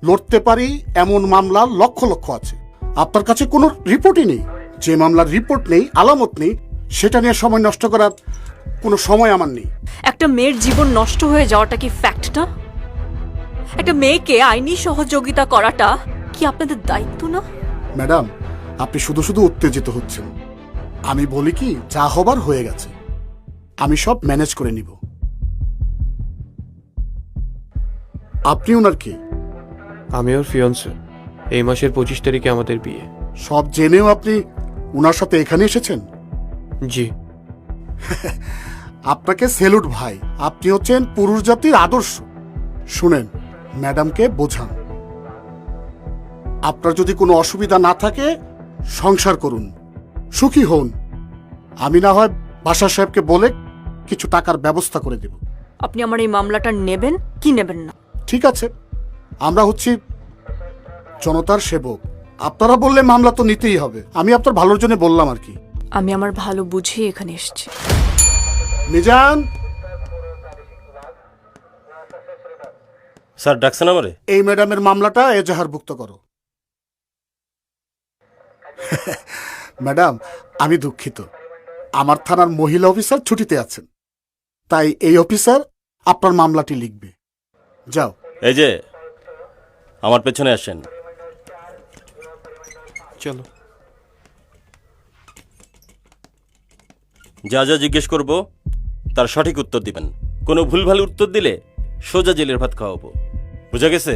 লড়তে পারি এমন মামলা লক্ষ লক্ষ আছে। আপনার কাছে কোনো রিপোর্টই নেই। যে মামলার রিপোর্ট নেই, আলামত নেই, সেটা নিয়ে সময় নষ্ট করার কোনো সময় আমার নেই। একটা মেয়ের জীবন নষ্ট হয়ে যাওয়াটা কি ফ্যাক্ট না? একটা মেয়েকে আইনি সহযোগিতা করাটা কি আপনাদের দায়িত্ব না? ম্যাডাম, আপনি শুধু শুধু উত্তেজিত হচ্ছেন। আমি বলি কি, যা হবার হয়ে গেছে, আমি সব ম্যানেজ করে নিব। আপনি ওনার কি? আমি ওর ফিয়ন্সে। এই মাসের 25 তারিখে আমাদের বিয়ে। সব জেনেও আপনি ওনার সাথে এখানে এসেছেন? জি। আপনাকে সেলুট ভাই, আপনি হচ্ছেন পুরুষ জাতির আদর্শ। শুনেন, ম্যাডামকে বোঝান, আপনার যদি কোনো অসুবিধা না থাকে সংসার করুন, সুখী হন। আমি না হয় বাসার সাহেবকে বলে কিছু টাকার ব্যবস্থা করে দেব। আপনি আমার এই মামলাটা নেবেন কি নেবেন না? ঠিক আছে, আমরা হচ্ছি জনতার সেবক, আপনারা বললে মামলা তো নিতেই হবে। আমি আপনার ভালোর জন্য বললাম আর কি। আমি আমার ভালো বুঝিয়ে এখানে এসেছি। মিজান, স্যার ডাকছেন আমারে? এই ম্যাডামের মামলাটা এজাহারভুক্ত করো। ম্যাডাম, আমি দুঃখিত, আমার থানার মহিলা অফিসার ছুটিতে আছেন, তাই এই অফিসার আপনার মামলাটি লিখবে। যাও। এই যে আমার পেছনে আসেন। চলো। যা যা জিজ্ঞেস করব তার সঠিক উত্তর দিবেন। কোনো ভুলভাল উত্তর দিলে সোজা জেলের ভাত খাওয়াবো। বুঝা গেছে?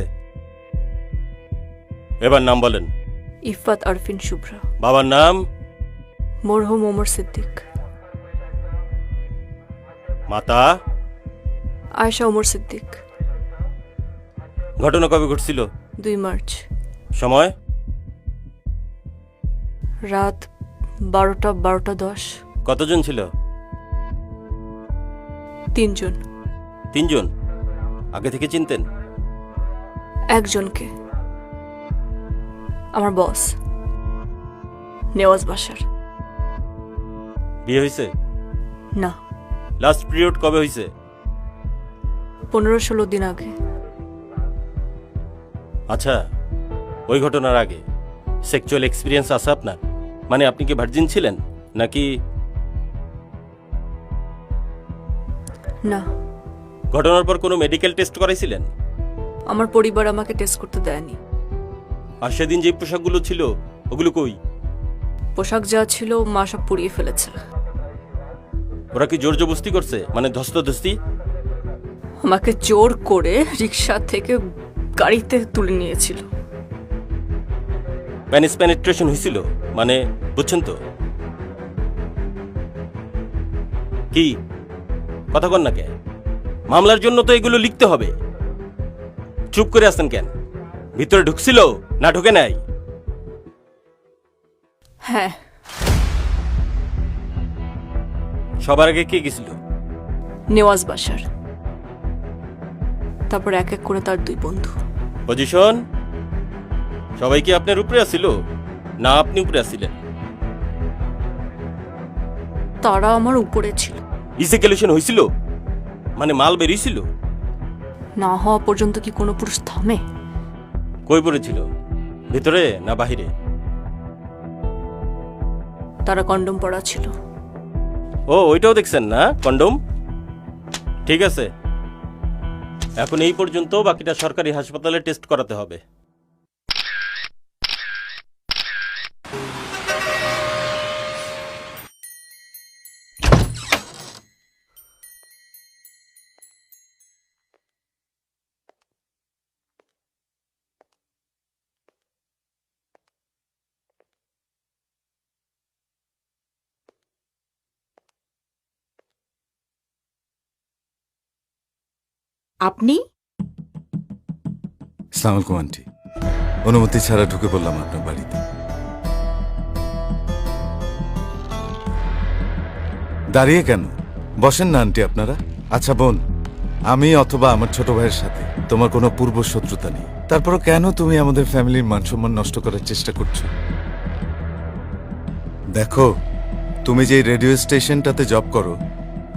এবার নাম বলেন। ইফাত আরফিন শুভ্রা। বাবার নাম? মরহুম ওমর সিদ্দিক। মাতা? আয়েশা ওমর সিদ্দিক। ঘটনা কবে ঘটছিল? 2 মার্চ। সময়? রাত 12:10। কতজন ছিল? 3 জন। 3 জন? আগে থেকে চিনতেন? একজনকে, আমার বস, নেওয়াজ বাশার। বিয়ে হয়েছে? না। লাস্ট পিরিয়ড কবে হয়েছে? 15-16 দিন আগে। আচ্ছা, ওই ঘটনার আগে সেক্সুয়াল এক্সপিরিয়েন্স আছে আপনার? মানে আপনি কি ভার্জিন ছিলেন নাকি? না। ঘটনার পর কোনো মেডিকেল টেস্ট করাইছিলেন? আমার পরিবার আমাকে টেস্ট করতে দেয়নি। আর সেদিন যে পোশাকগুলো ছিল ওগুলো কই? পোশাক যা ছিল মা সব পুড়িয়ে ফেলেছে। ওরা কি জোর জবরদস্তি করছে, মানে ধস্তাধস্তি? আমাকে জোর করে রিক্সা থেকে গাড়িতে তুলে নিয়েছিল। প্যানিস পেনিট্রেশন হয়েছিল, মানে বুঝছেন তো? কি কথা কন না কেন? মামলার জন্য তো এগুলো লিখতে হবে। চুপ করে আসতেন কেন? ভিতরে ঢুকছিল না ঢুকে নাই? হ্যাঁ। সবার আগে কে গেছিল? নেওয়াজ বাশার, তারপর এক এক করে তার 2 বন্ধু। পজিশন? সবাই কি আপনার উপরে আসছিল না আপনি উপরে আসছিলেন? তারা আমার উপরে ছিল। ইসেকুলেশন হয়েছিল, মানে মাল বেরিয়েছিল? না হওয়া পর্যন্ত কি কোনো পুরুষ থামে? কই পড়েছিল, ভিতরে না বাহিরে? তারা কন্ডম পরা ছিল। ও, ওইটাও দেখছেন না কন্ডম? ঠিক আছে, এখন এই পর্যন্ত, বাকিটা সরকারি হাসপাতালে টেস্ট করাতে হবে। আপনি? আসসালামু আলাইকুম আন্টি, অনুমতি ছাড়া ঢুকে পড়লাম আপনার বাড়িতে। দাঁড়িয়ে কেন? বসেন না আন্টি আপনারা। আচ্ছা বোন, আমি অথবা আমার ছোট ভাইয়ের সাথে তোমার কোনো পূর্ব শত্রুতা নেই, তারপরও কেন তুমি আমাদের ফ্যামিলির মানসম্মান নষ্ট করার চেষ্টা করছো? দেখো, তুমি যে রেডিও স্টেশনটাতে জব করো,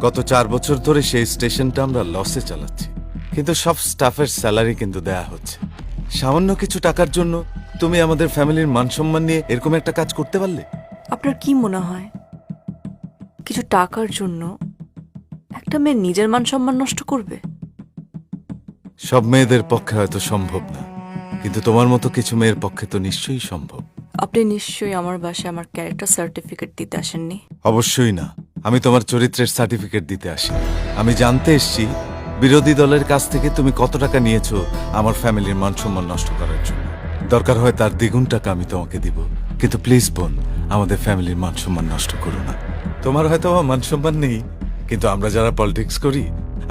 গত 4 বছর ধরে সেই স্টেশনটা আমরা লসে চালাচ্ছি, কিন্তু সব স্টাফের স্যালারি কিন্তু দেয়া হচ্ছে। সামান্য কিছু টাকার জন্য তুমি আমাদের ফ্যামিলির মানসম্মান নিয়ে এরকম একটা কাজ করতে পারলে? আপনার কি মনে হয় কিছু টাকার জন্য একটা মেয়ে নিজের মান সম্মান নষ্ট করবে? সব মেয়েদের পক্ষে হয়তো সম্ভব না, কিন্তু তোমার মতো কিছু মেয়ের পক্ষে তো নিশ্চয়ই সম্ভব। আপনি নিশ্চয়ই আমার বাসায় আমার ক্যারেক্টার সার্টিফিকেট দিতে আসেননি। অবশ্যই না, আমি তোমার চরিত্রের সার্টিফিকেট দিতে আসি। আমি জানতে এসেছি বিরোধী দলের কাছ থেকে তুমি কত টাকা নিয়েছো আমার ফ্যামিলির মান সম্মান নষ্ট করার জন্য। দরকার হয় তার দ্বিগুণ টাকা আমি তোমাকে দিব, কিন্তু প্লিজ বোন, আমাদের ফ্যামিলির মান সম্মান নষ্ট করো না। তোমার হয়তো আমার মান সম্মান নেই, কিন্তু আমরা যারা পলিটিক্স করি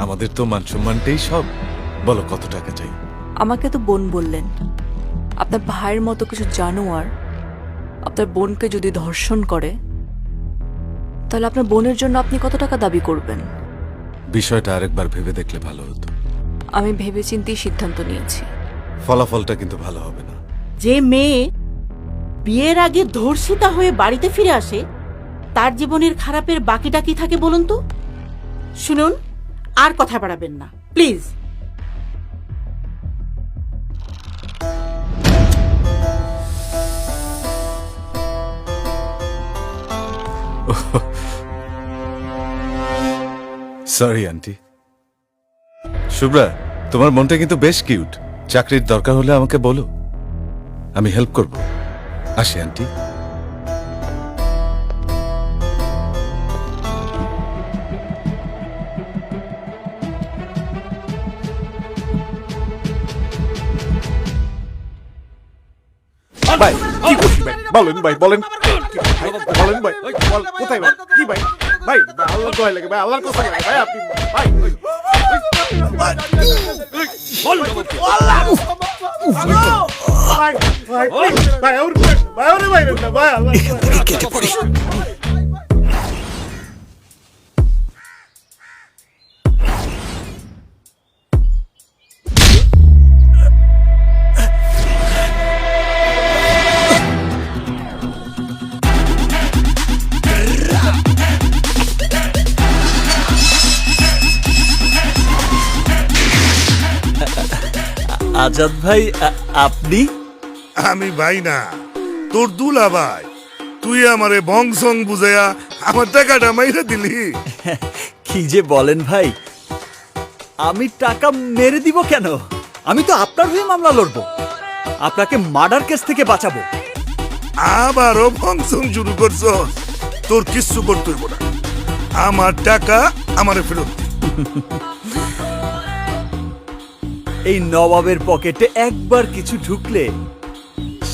আমাদের তো মান সম্মানটাই সব। বলো কত টাকা চাই? আমাকে তো বোন বললেন, আপনার ভাইয়ের মতো কিছু জানোয়ার আপনার বোনকে যদি ধর্ষণ করে তাহলে আপনার বোনের জন্য আপনি কত টাকা দাবি করবেন? বিষয়টা আরেকবার ভেবে দেখলে ভালো হতো। আমি ভেবেচিন্তেই সিদ্ধান্ত নিয়েছি। ফলাফলটা কিন্তু ভালো হবে না। যে মেয়ে বিয়ের আগে ধর্ষিতা হয়ে বাড়িতে ফিরে আসে তার জীবনের খারাপের বাকিটা কি থাকে বলুন তো? শুনুন, আর কথা বাড়াবেন না প্লিজ। Sorry aunty. শুভ্রা, তোমার মনটা কিন্তু বেশ কিউট। চাকরির দরকার হলে আমাকে বলো, আমি হেল্প করব। আসি আন্টি। ভাই কি করছি ভাই? বলেন ভাই, বলেন বলেন ভাই, কোথায় ভাই? কি ভাই? ভাই আল্লাহর দোহাই লাগে ভাই, আল্লাহর কসম লাগে ভাই, আপনি ভাই আজাদ ভাই, আপনি? আমি ভাই না, তোর দুলা ভাই। তুই আমারে বংশং বুঝাইয়া আমার টাকাটা মাইরা দিলি। কি যে বলেন ভাই, আমি টাকা মেরে দিব কেন? আমি তো আপনার হয়ে মামলা লড়বো, আপনাকে মার্ডার কেস থেকে বাঁচাবো। আবারও বংশং শুরু করছো? তোর কিচ্ছু করতে হইব না, আমার টাকা আমারে ফেরত দে। এই নবাবের পকেটে একবার কিছু ঢুকলে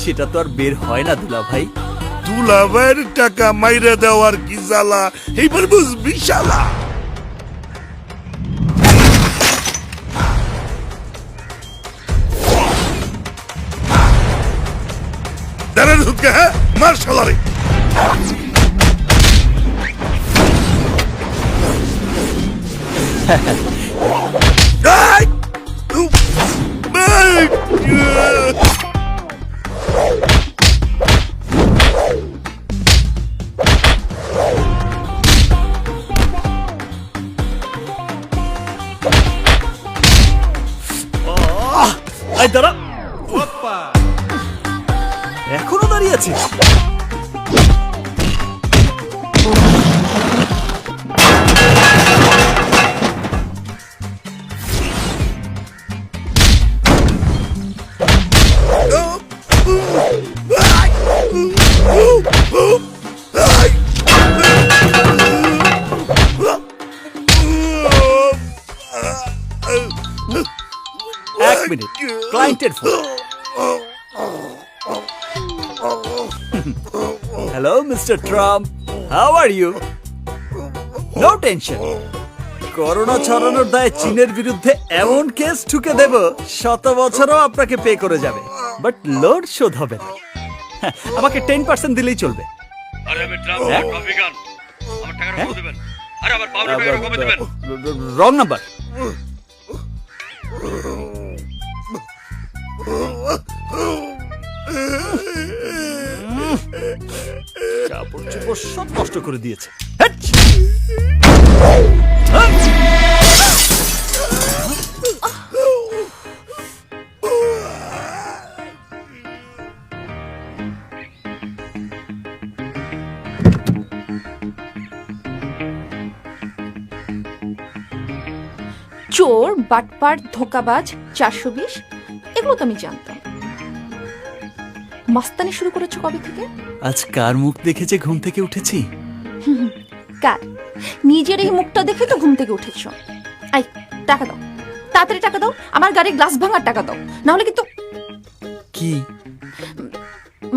সেটা তো আর বের হয় না দুলা ভাই। দুলা ভাইয়ের টাকা মাইরা দেওয়ার কি জ্বালা এইবার বুঝবি শালা। দাঁড়ান ঢুকে, হ্যাঁ মার শালারে। দাঁড়া, এখনো দাঁড়িয়ে আছে? এক মিনিট, ক্লায়েন্টের phone. Hello mister Trump, how are you? No tension, corona ছড়ানোর দায়ে চীনের বিরুদ্ধে এমন কেস ঠুকে দেব 100 বছরও আপনাকে পে করে যাবে, বাট লোড শোধ হবে না। আমাকে 10% দিলেই চলবে। Wrong number. কাপড় চোপড় সব নষ্ট করে দিয়েছে। চোর, বাটপার, ধোকাবাজ, 420, এগুলো তো আমি জানতাম। মাস্তানি শুরু করেছো কবে থেকে? আজ কার মুখ দেখেছে ঘুম থেকে উঠেছি? কার? নিজের এই মুখটা দেখে তো ঘুম থেকে উঠেছো। আই, টাকা দাও, তাড়াতাড়ি টাকা দাও, আমার গাড়ির গ্লাস ভাঙার টাকা দাও, না হলে কিন্তু কি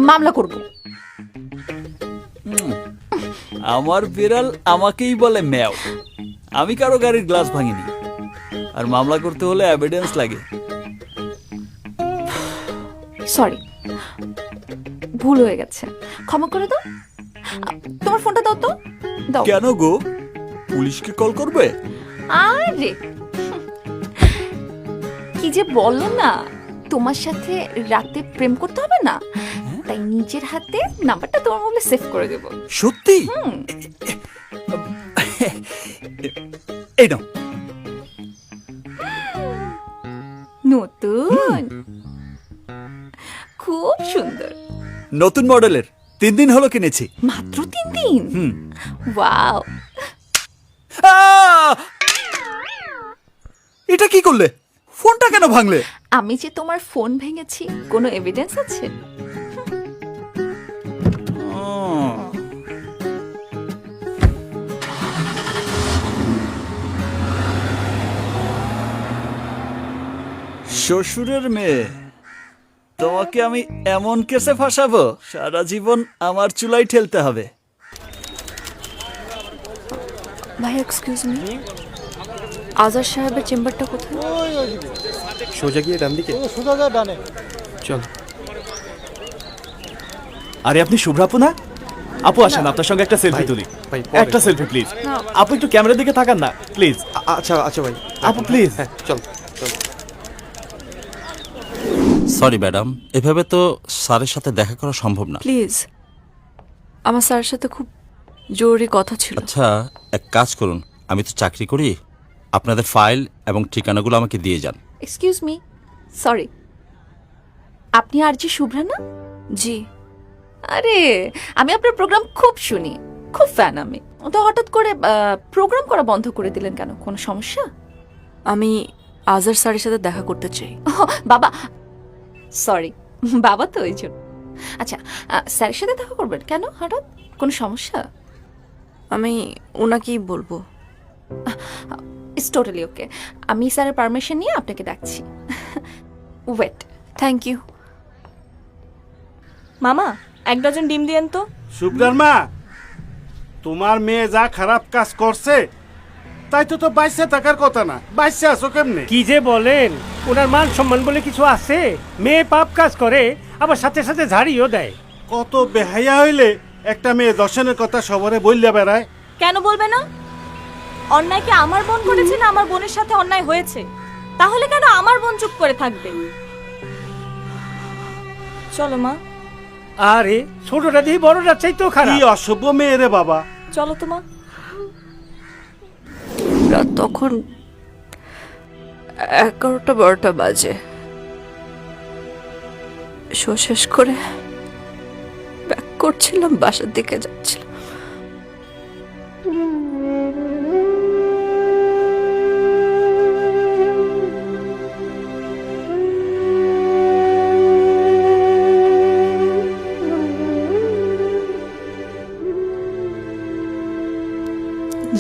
মামলা করব। আমার বিড়াল আমাকেই বলে ম্যাও। আমি কারো গাড়ির গ্লাস ভাঙিনি, আর মামলা করতে হলে এভিডেন্স লাগে। সরি, ভুল হয়ে গেছে, ক্ষমা করে দাও। তোমার ফোনটা দাও তো, দাও। কেন গো, পুলিশকে কল করবে? আরে কি যে বলো না, তোমার সাথে রাতে প্রেম করতে হবে না, তাই নিজের হাতে নাম্বারটা তোমার মোবাইলে সেভ করে দেব। সত্যি? এই নাও। নতুন, খুব সুন্দর। নতুন মডেলের, 3 দিন হলো কিনেছি। মাত্র 3 দিন? ওয়াও। এটা কি করলে? ফোনটা কেন ভাঙলে? আমি যে তোমার ফোন ভেঙেছি, কোনো এভিডেন্স আছে? শ্বশুরের মেয়ে, তোমাকে আমি এমন কেসে ফাঁসাবো, সারা জীবন আমার চুলাই ঠেলতে হবে। ভাই এক্সকিউজ মি, আজাদ সাহেবের চেম্বারটা কোথায়? সোজা গিয়ে ডান দিকে। সোজা যা ডানে। চল। আরে আপনি শুভ্রাপু না? আপু আসেন, আপনার সঙ্গে একটা সেলফি তুলি। ভাই একটা সেলফি প্লিজ। আপু একটু ক্যামেরার দিকে তাকান না প্লিজ। আচ্ছা আচ্ছা ভাই, আপু প্লিজ। হ্যাঁ চল চল। সরি ম্যাডাম, এভাবে তো স্যারের সাথে দেখা করা সম্ভব না। প্লিজ, আমার স্যারের সাথে খুব জরুরি কথা ছিল। আচ্ছা, এক কাজ করুন, আমি তো চাকরি করি, আপনাদের ফাইল এবং ঠিকানাগুলো আমাকে দিয়ে যান। এক্সকিউজ মি, সরি, আপনি আর জি শুভ্রা না? জি। আরে আমি আপনার প্রোগ্রাম খুব শুনি, খুব ফ্যান আমি। তো হঠাৎ করে প্রোগ্রাম করা বন্ধ করে দিলেন কেন? কোনো সমস্যা? আমি আজাদ স্যারের সাথে দেখা করতে চাই। বাবা, সরি, বাবা তো ওই জন্য। আচ্ছা, স্যারের সাথে দেখা করবেন কেন হঠাৎ? কোনো সমস্যা? আমি ওনাকেই বলবো। It's totally okay. আমি স্যারের পারমিশন নিয়ে আপনাকে ডাকছি। ওয়েট। Thank you. মামা, 1 ডজন ডিম দিয়েন তো। শুভ্রার মা, তোমার মেয়ে যা খারাপ কাজ করছে, তাই তো তো বাইসে থাকার কথা না। বাইসে আছো কেমনে? কি যে বলেন, ওনার মান সম্মান বলে কিছু আছে? মেয়ে পাপ কাজ করে, আবার সাথে সাথে ঝাড়িও দেয়। কত বেহাইয়া হইলে একটা মেয়ে দর্শনের কথা সবরে বললে বেড়ায়। কেন বলবে না? অন্যায় কি আমার বোন করেছে না আমার বোনের সাথে অন্যায় হয়েছে? তাহলে কেন আমার বোন চুপ করে থাকবে? চলো মা। আরে ছোটটা দিয়ে বড়টা চাইতেও খারাপ। কি অসভ্য মেয়ে রে বাবা। চলো তো মা। রাত তখন 11টা-12টা বাজে। শো শেষ করে ব্যাক করছিলাম, বাসার দিকে যাচ্ছিলাম।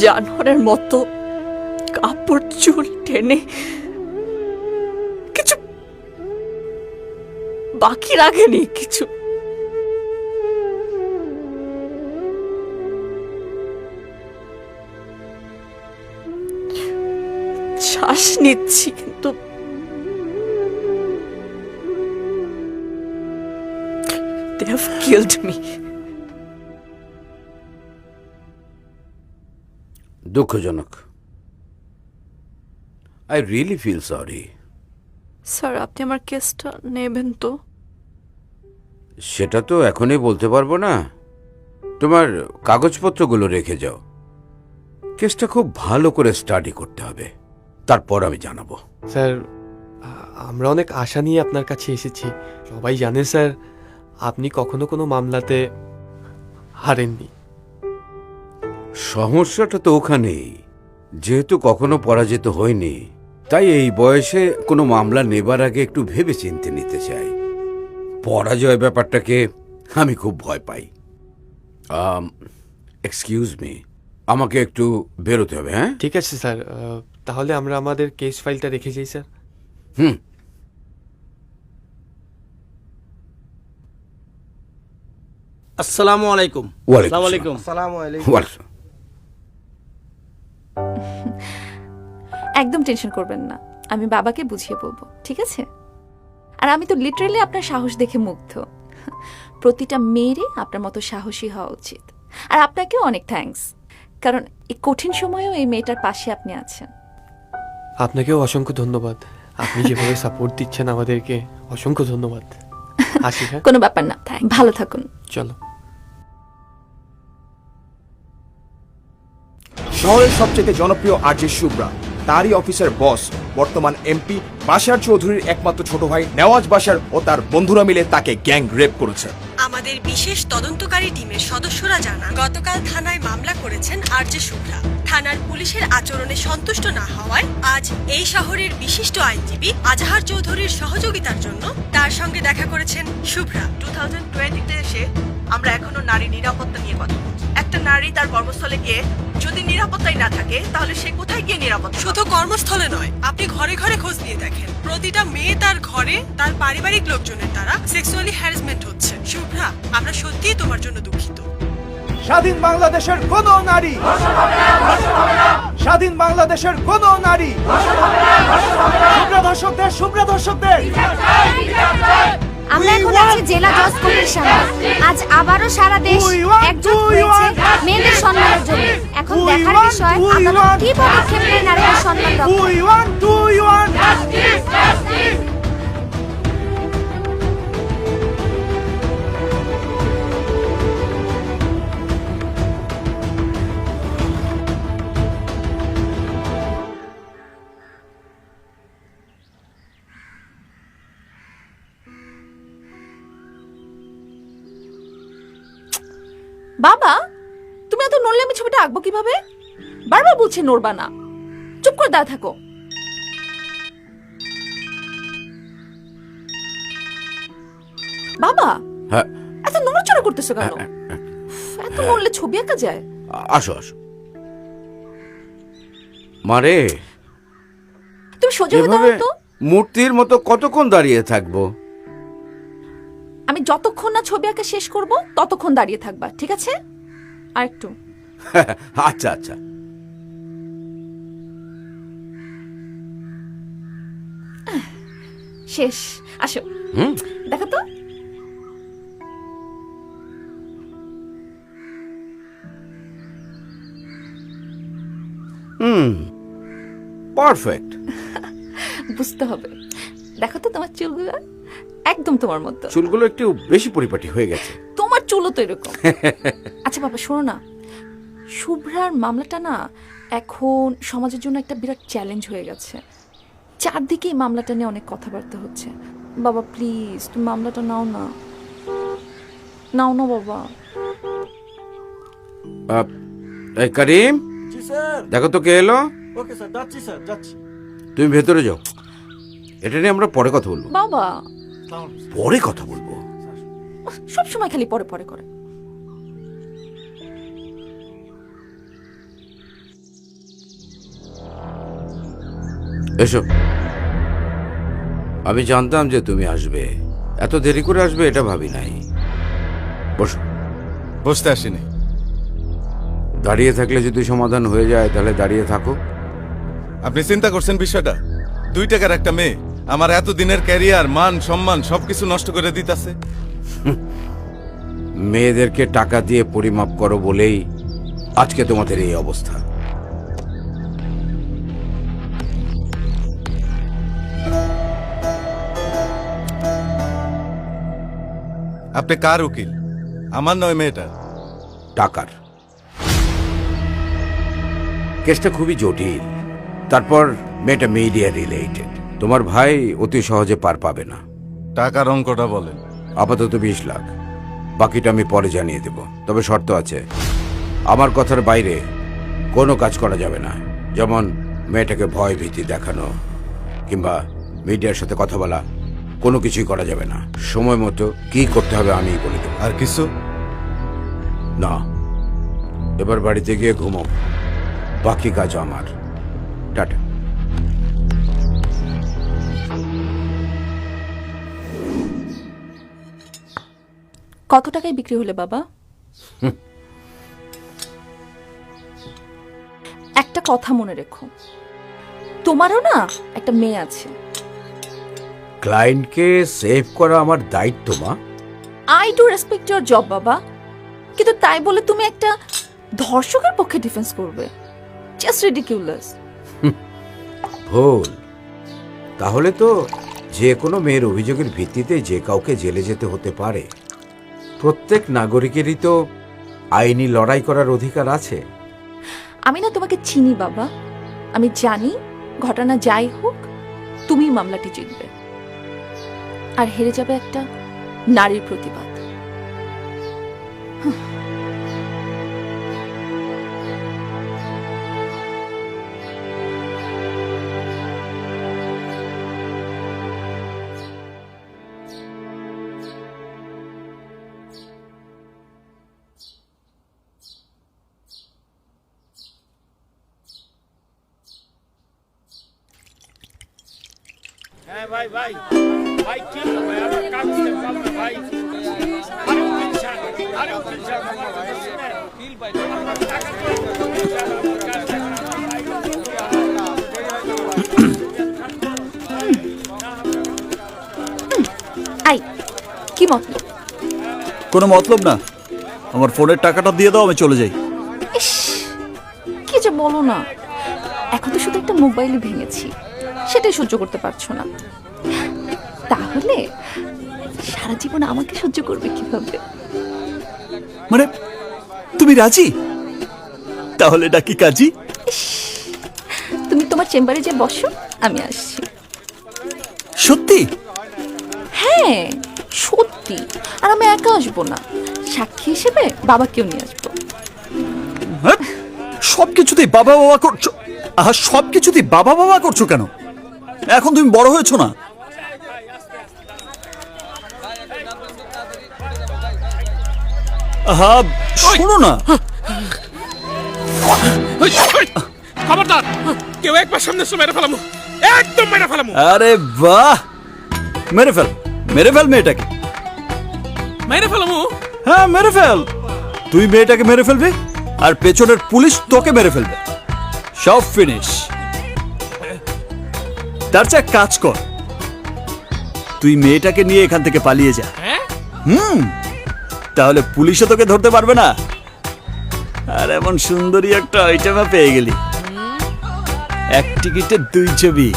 জানোয়ারের মতো কাপড় চুল টেনে কিছু বাকি রাখেনি, কিছু শ্বাস নিচ্ছি কিন্তু they have killed me. দুঃখজনক। I really feel sorry. Sir, আপনি আমার কেসটা নেবেন তো? সেটা তো এখনই বলতে পারবো না। তোমার কাগজপত্রগুলো রেখে যাও। কেসটা খুব ভালো করে স্টাডি করতে হবে, তারপর আমি জানাবো। স্যার, আমরা অনেক আশা নিয়ে আপনার কাছে এসেছি। সবাই জানে স্যার, আপনি কখনো কোনো মামলাতে হারেননি। সমস্যাটা তো ওখানেই, যেহেতু কখনো পরাজিত হয়নি, তাই এই বয়সে কোনো মামলা নেবার আগে একটু ভেবে চিনতে নিতে চাই। পরাজয় ব্যাপারটাকে আমি খুব ভয় পাই। এক্সকিউজ মি, আমাকে একটু বেরোতে হবে। হ্যাঁ, ঠিক আছে স্যার, তাহলে আমরা আমাদের কেস ফাইলটা রেখে যাই স্যার। হুম। আসসালামু আলাইকুম। ওয়ালাইকুম আসসালামু আলাইকুম। ওয়ালাইকুম। একদম টেনশন করবেন না, আমি বাবাকে বুঝিয়ে বলবো, ঠিক আছে? আর আমি তো লিটারালি আপনার সাহস দেখে মুগ্ধ। প্রতিটা মেয়েরই আপনার মতো সাহসী হওয়া উচিত। আর আপনাকেও অনেক থ্যাঙ্কস, কারণ এই কঠিন সময়েও এই মেয়েটার পাশে আপনি আছেন। আপনাকেও অসংখ্য ধন্যবাদ, আপনি যেভাবে সাপোর্ট দিচ্ছেন আমাদেরকে, অসংখ্য ধন্যবাদ। আসি হ্যাঁ? কোনো ব্যাপার না, ভালো থাকুন। চলো। শহরের সবচেয়ে জনপ্রিয় আরজে শুভ্রা, তারই অফিসের বস, বর্তমান এমপি বাশার চৌধুরীর একমাত্র ছোট ভাই নেওয়াজ বাশার ও তার বন্ধুরা মিলে তাকে গ্যাং রেপ করেছে। আমাদের বিশেষ তদন্তকারী টিমের সদস্যরা জানান গতকাল থানায় মামলা করেছেন আরজে শুভ্রা। থানার পুলিশের আচরণে সন্তুষ্ট না হওয়ায় আজ এই শহরের বিশিষ্ট আইনজীবী আজাহার চৌধুরীর সহযোগিতার জন্য তার সঙ্গে দেখা করেছেন শুভ্রা। 2020-তে এসে আমরা এখনো নারী নিরাপত্তা নিয়ে কথা বলছি। একটা নারী তার কর্মস্থলে গিয়ে যদি নিরাপত্তাই না থাকে, তাহলে সে কোথায় গিয়ে নিরাপত্তা? শুধু কর্মস্থলে নয়, আপনি ঘরে ঘরে খোঁজ নিয়ে দেখেন, প্রতিটা মেয়ে তার ঘরে তার পারিবারিক লোকজনের দ্বারা সেক্সুয়ালি হ্যারাসমেন্ট হচ্ছে। শুভ্রা, আমরা সত্যিই তোমার জন্য দুঃখিত। স্বাধীন বাংলাদেশের কোন নারী, স্বাধীন বাংলাদেশের কোন নারী, শুভ্রা ধর্ষকদের, শুভ্রা ধর্ষকদের। আমরা এখন আছি জেলা জজ কোর্টের সামনে। আজ আবারও সারা দেশ একজোট হয়েছে মেয়েদের সম্মানের জন্য। এখন দেখার বিষয় আদালত কি পদক্ষেপ নেয় নারীদের সম্মান রক্ষায়। বাবা, তুমি এত নড়লে আমি ছবিটা আঁকবো কিভাবে? বারবার বলছি নড়বা না, চুপ করে দাঁড়া থাকো। বাবা, হ্যাঁ, এত নড়াচড়া করতেছো কেন? এত নড়লে ছবি আঁকা যায়? আসো আসো। মারে, তুমি সোজা হয়ে দাঁড়াও তো। মূর্তির মতো কতক্ষণ দাঁড়িয়ে থাকবো? আমি যতক্ষণ না ছবি আঁকা শেষ করব ততক্ষণ দাঁড়িয়ে থাকবা, ঠিক আছে? আর একটু। আচ্ছা আচ্ছা। শেষ, আসো দেখো তো। পারফেক্ট। বুঝতে হবে। দেখো তো তোমার চুলগুলো একদম তোমার মতো। চুলগুলো একটু বেশি পরিপাটি হয়ে গেছে। তোমার চুলও তো এরকম। আচ্ছা বাবা, শোনো না, শুভ্রার মামলাটা না এখন সমাজের জন্য একটা বিরাট চ্যালেঞ্জ হয়ে গেছে। চারদিকে এই মামলাটা নিয়ে অনেক কথাবার্তা হচ্ছে। বাবা প্লিজ, তুমি মামলাটা নাও না, নাও না বাবা। এই করিম, জি স্যার। দেখো তো কে এলো। ওকে স্যার, যাচ্ছি স্যার, যাচ্ছি। তুমি ভেতরে যাও, এটা নিয়ে আমরা পরে কথা বলবো। বাবা, পরে কথা বলবো। সব সময় খালি পরে পরে করে। এসো। আমি জানতাম যে তুমি আসবে, এত দেরি করে আসবে এটা ভাবি নাই। বসো। বসতে আসিনি। দাঁড়িয়ে থাকলে যদি সমাধান হয়ে যায় তাহলে দাঁড়িয়ে থাকো। আপনি চিন্তা করছেন বিষয়টা? 2 টাকার একটা মেয়ে আমার এত দিনের ক্যারিয়ার, মান সম্মান সবকিছু নষ্ট করে দিতেছে। মেয়েদেরকে টাকা দিয়ে পরিমাপ করো বলেই আজকে তোমাদের এই অবস্থা। আপনি কার উকিল? আমার নয় মেয়েটার। টাকার। কেসটা খুবই জটিল। তারপর মেয়েটা মিডিয়া রিলেটেড। তোমার ভাই অতি সহজে পার পাবে না। টাকার অঙ্কটা বলেন। আপাতত 20 লাখ, বাকিটা আমি পরে জানিয়ে দেব। তবে শর্ত আছে, আমার কথার বাইরে কোনো কাজ করা যাবে না। যেমন মেয়েটাকে ভয় ভীতি দেখানো কিংবা মিডিয়ার সাথে কথা বলা কোনো কিছুই করা যাবে না। সময় মতো কি করতে হবে আমি বলে দেবো। আর কিছু না, এবার বাড়িতে গিয়ে ঘুমো, বাকি কাজ আমার। টাটা। কত টাকায় বিক্রি হলে বাবা? একটা কথা মনে রেখো, তোমারও না একটা মেয়ে আছে। ক্লায়েন্টকে সেভ করা আমার দায়িত্ব মা। I do respect your job বাবা, কিন্তু তাই বলে তুমি একটা ধর্ষকের পক্ষে ডিফেন্স করবে? Just ridiculous. ভুল। তাহলে তো যে কোনো মেয়ের অভিযোগের ভিত্তিতে যে কাউকে জেলে যেতে হতে পারে। প্রত্যেক নাগরিকেরই তো আইনি লড়াই করার অধিকার আছে। আমি না তোমাকে চিনি বাবা, আমি জানি ঘটনা যাই হোক তুমি মামলাটি জিতবে, আর হেরে যাবে একটা নারীর প্রতিবাদ। ভাই ভাই ভাই কি ভাই আমার কাজ শেষ হবে ভাই আরে উকিল সাহেব ফিল ভাই আই কি মতলব? কোনো মতলব না, আমার ফোনের টাকাটা দিয়ে দাও, আমি চলে যাই। ইস, কি যে বলো না, এখন তো শুধু একটা মোবাইলই ভেঙেছি, সেটাই সহ্য করতে পারছো না, তাহলে সারা জীবন আমাকে সহ্য করবে কিভাবে? মানে তুমি রাজি? তাহলে ডাকি কাজী। তুমি তোমার চেম্বারে যে বসো, আমি আসছি। সত্যি? হ্যাঁ সত্যি, আর আমি একা আসবো না, সাক্ষী হিসেবে বাবাকেও নিয়ে আসবো। সবকিছুতেই বাবা বাবা করছো। আহা, সবকিছুতেই বাবা বাবা করছো কেন? এখন তুমি বড় হয়েছো না? আহা শোনো না, খবরদার কেউ একবার সামনে এসে মেরে ফেলামু, একদম মেরে ফেলামু। আরে বাহ, মেরে ফেল, মেরে ফেল মেয়েটাকে। মেরে ফেলামু? হ্যাঁ মেরে ফেল। তুই মেয়েটাকে মেরে ফেলবি আর পেছনের পুলিশ তোকে মেরে ফেলবে, সব ফিনিশ। তার চেয়ে এক কাজ কর, তুই মেয়েটাকে নিয়ে এখান থেকে পালিয়ে যা। তাহলে পুলিশও তোকে ধরতে পারবে না, আর এমন সুন্দরী একটা আইটেমে পেয়ে গেলি, এক টিকিটে 2 ছবি।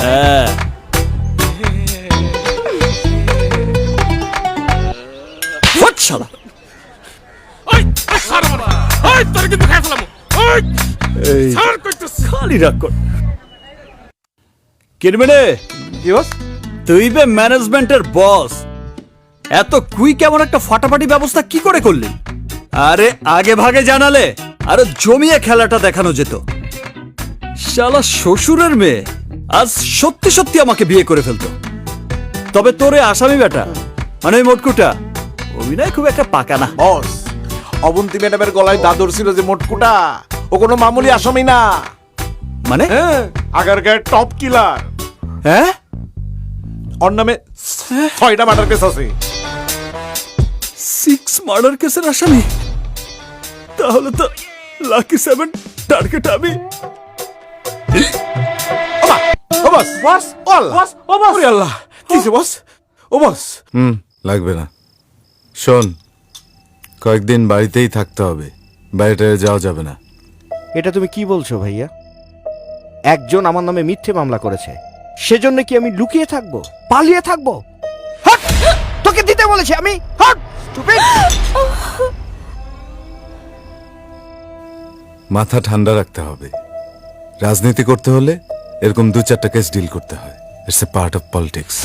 হ্যাঁ শালা, খালি রাগ কর। কিরমেনে তুই বে ম্যানেজমেন্টের বস, এত কুইক এমন একটা ফাটাফাটি ব্যবস্থা কি করে করলি? আরে আগে ভাগে জানালে আরো জমিয়ে খেলাটা দেখানো যেত। শালা শ্বশুরের মেয়ে আজ সত্যি সত্যি আমাকে বিয়ে করে ফেলতো। তবে তোরে আসামি বেটা, মানে ওই মোটকুটা, অভিনয় খুব একটা পাকা না। বস, অবন্তী ম্যাডামের গলায় দাদর ছিল যে মোটকুটা, ও কোনো মামুলি আসামি না। মানে আগারগাঁয়ের টপ কিলার। হ্যাঁ, ওর নামে 6টা মার্ডার কেস আছে। 6 মার্ডার কেসের আসামি? তাহলে তো লাকি 7 টার্গেট আমি। ও বস, বস, ও আল্লাহ, ও বস, ওরে আল্লাহ, কিসে বস? ও বস। লাগবে না। শোন, কয়েকদিন বাড়িতেই থাকতে হবে, বাইরে যাওয়া যাবে না। এটা তুমি কি বলছো ভাইয়া? একজন আমার নামে মিথ্যে মামলা করেছে, সেজন্য কি আমি লুকিয়ে থাকবো, পালিয়ে থাকবো? হট! তোকে দিতে বলেছি আমি। হট! স্টুপিড! মাথা ঠান্ডা রাখতে হবে। রাজনীতি করতে হলে এরকম 2-4টা কেস ডিল করতে হয়। It's a part of politics.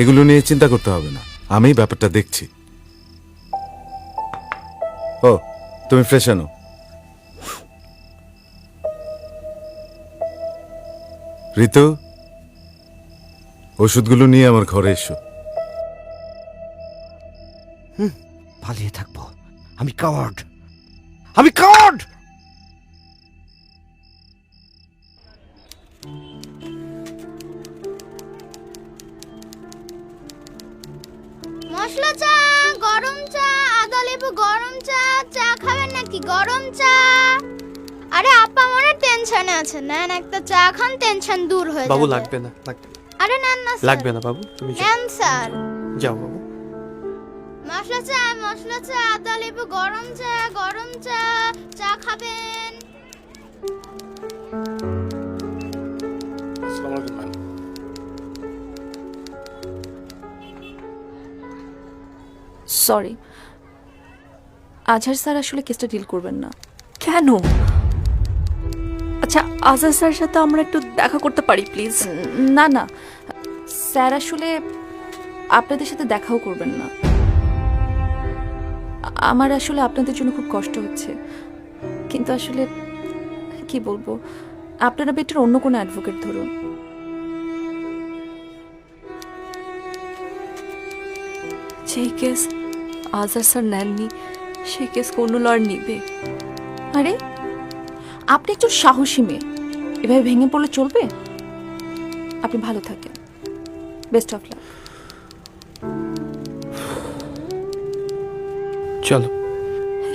এগুলো নিয়ে চিন্তা করতে হবে না, আমি ব্যাপারটা দেখছি। ও, তুমি ফ্রেশ আনো। ঋতু, ওষুধগুলো নিয়ে আমার ঘরে এসো। পালিয়ে থাকবো? আমি কাওয়ার্ড, আমি কাওয়ার্ড। মশলা চা, গরম চা, আদা লেবু গরম চা। চা খাবেন নাকি? গরম চা। আরে আপা মনে টেনশনে আছেন, নেন একটা চা খান, টেনশন দূর হয়ে যাবে। বাবু লাগবে না, লাগবে না। আরে নেন না স্যার। লাগবে না বাবু, তুমি যাও। নেন স্যার। যাও বাবু। মশলা চা, আদা লেবু গরম চা, গরম চা। চা খাবেন? সরি, আজহার স্যার আসলে কেসটা ডিল করবেন না। কেন? আচ্ছা, আজহার স্যারের সাথে আমরা একটু দেখা করতে পারি প্লিজ? না না, স্যার আসলে আপনাদের সাথে দেখাও করবেন না। আমার আসলে আপনাদের জন্য খুব কষ্ট হচ্ছে, কিন্তু আসলে কি বলবো, আপনারা বেটার অন্য কোনো অ্যাডভোকেট ধরুন। যেই কেস আজহার স্যার নেননি সেই কেস কোনো লয়ার নিবে? আরে আপনি একজন সাহসী মেয়ে, এভাবে ভেঙে পড়লে চলবে? আপনি ভালো থাকেন, বেস্ট অফ লাক। চলো,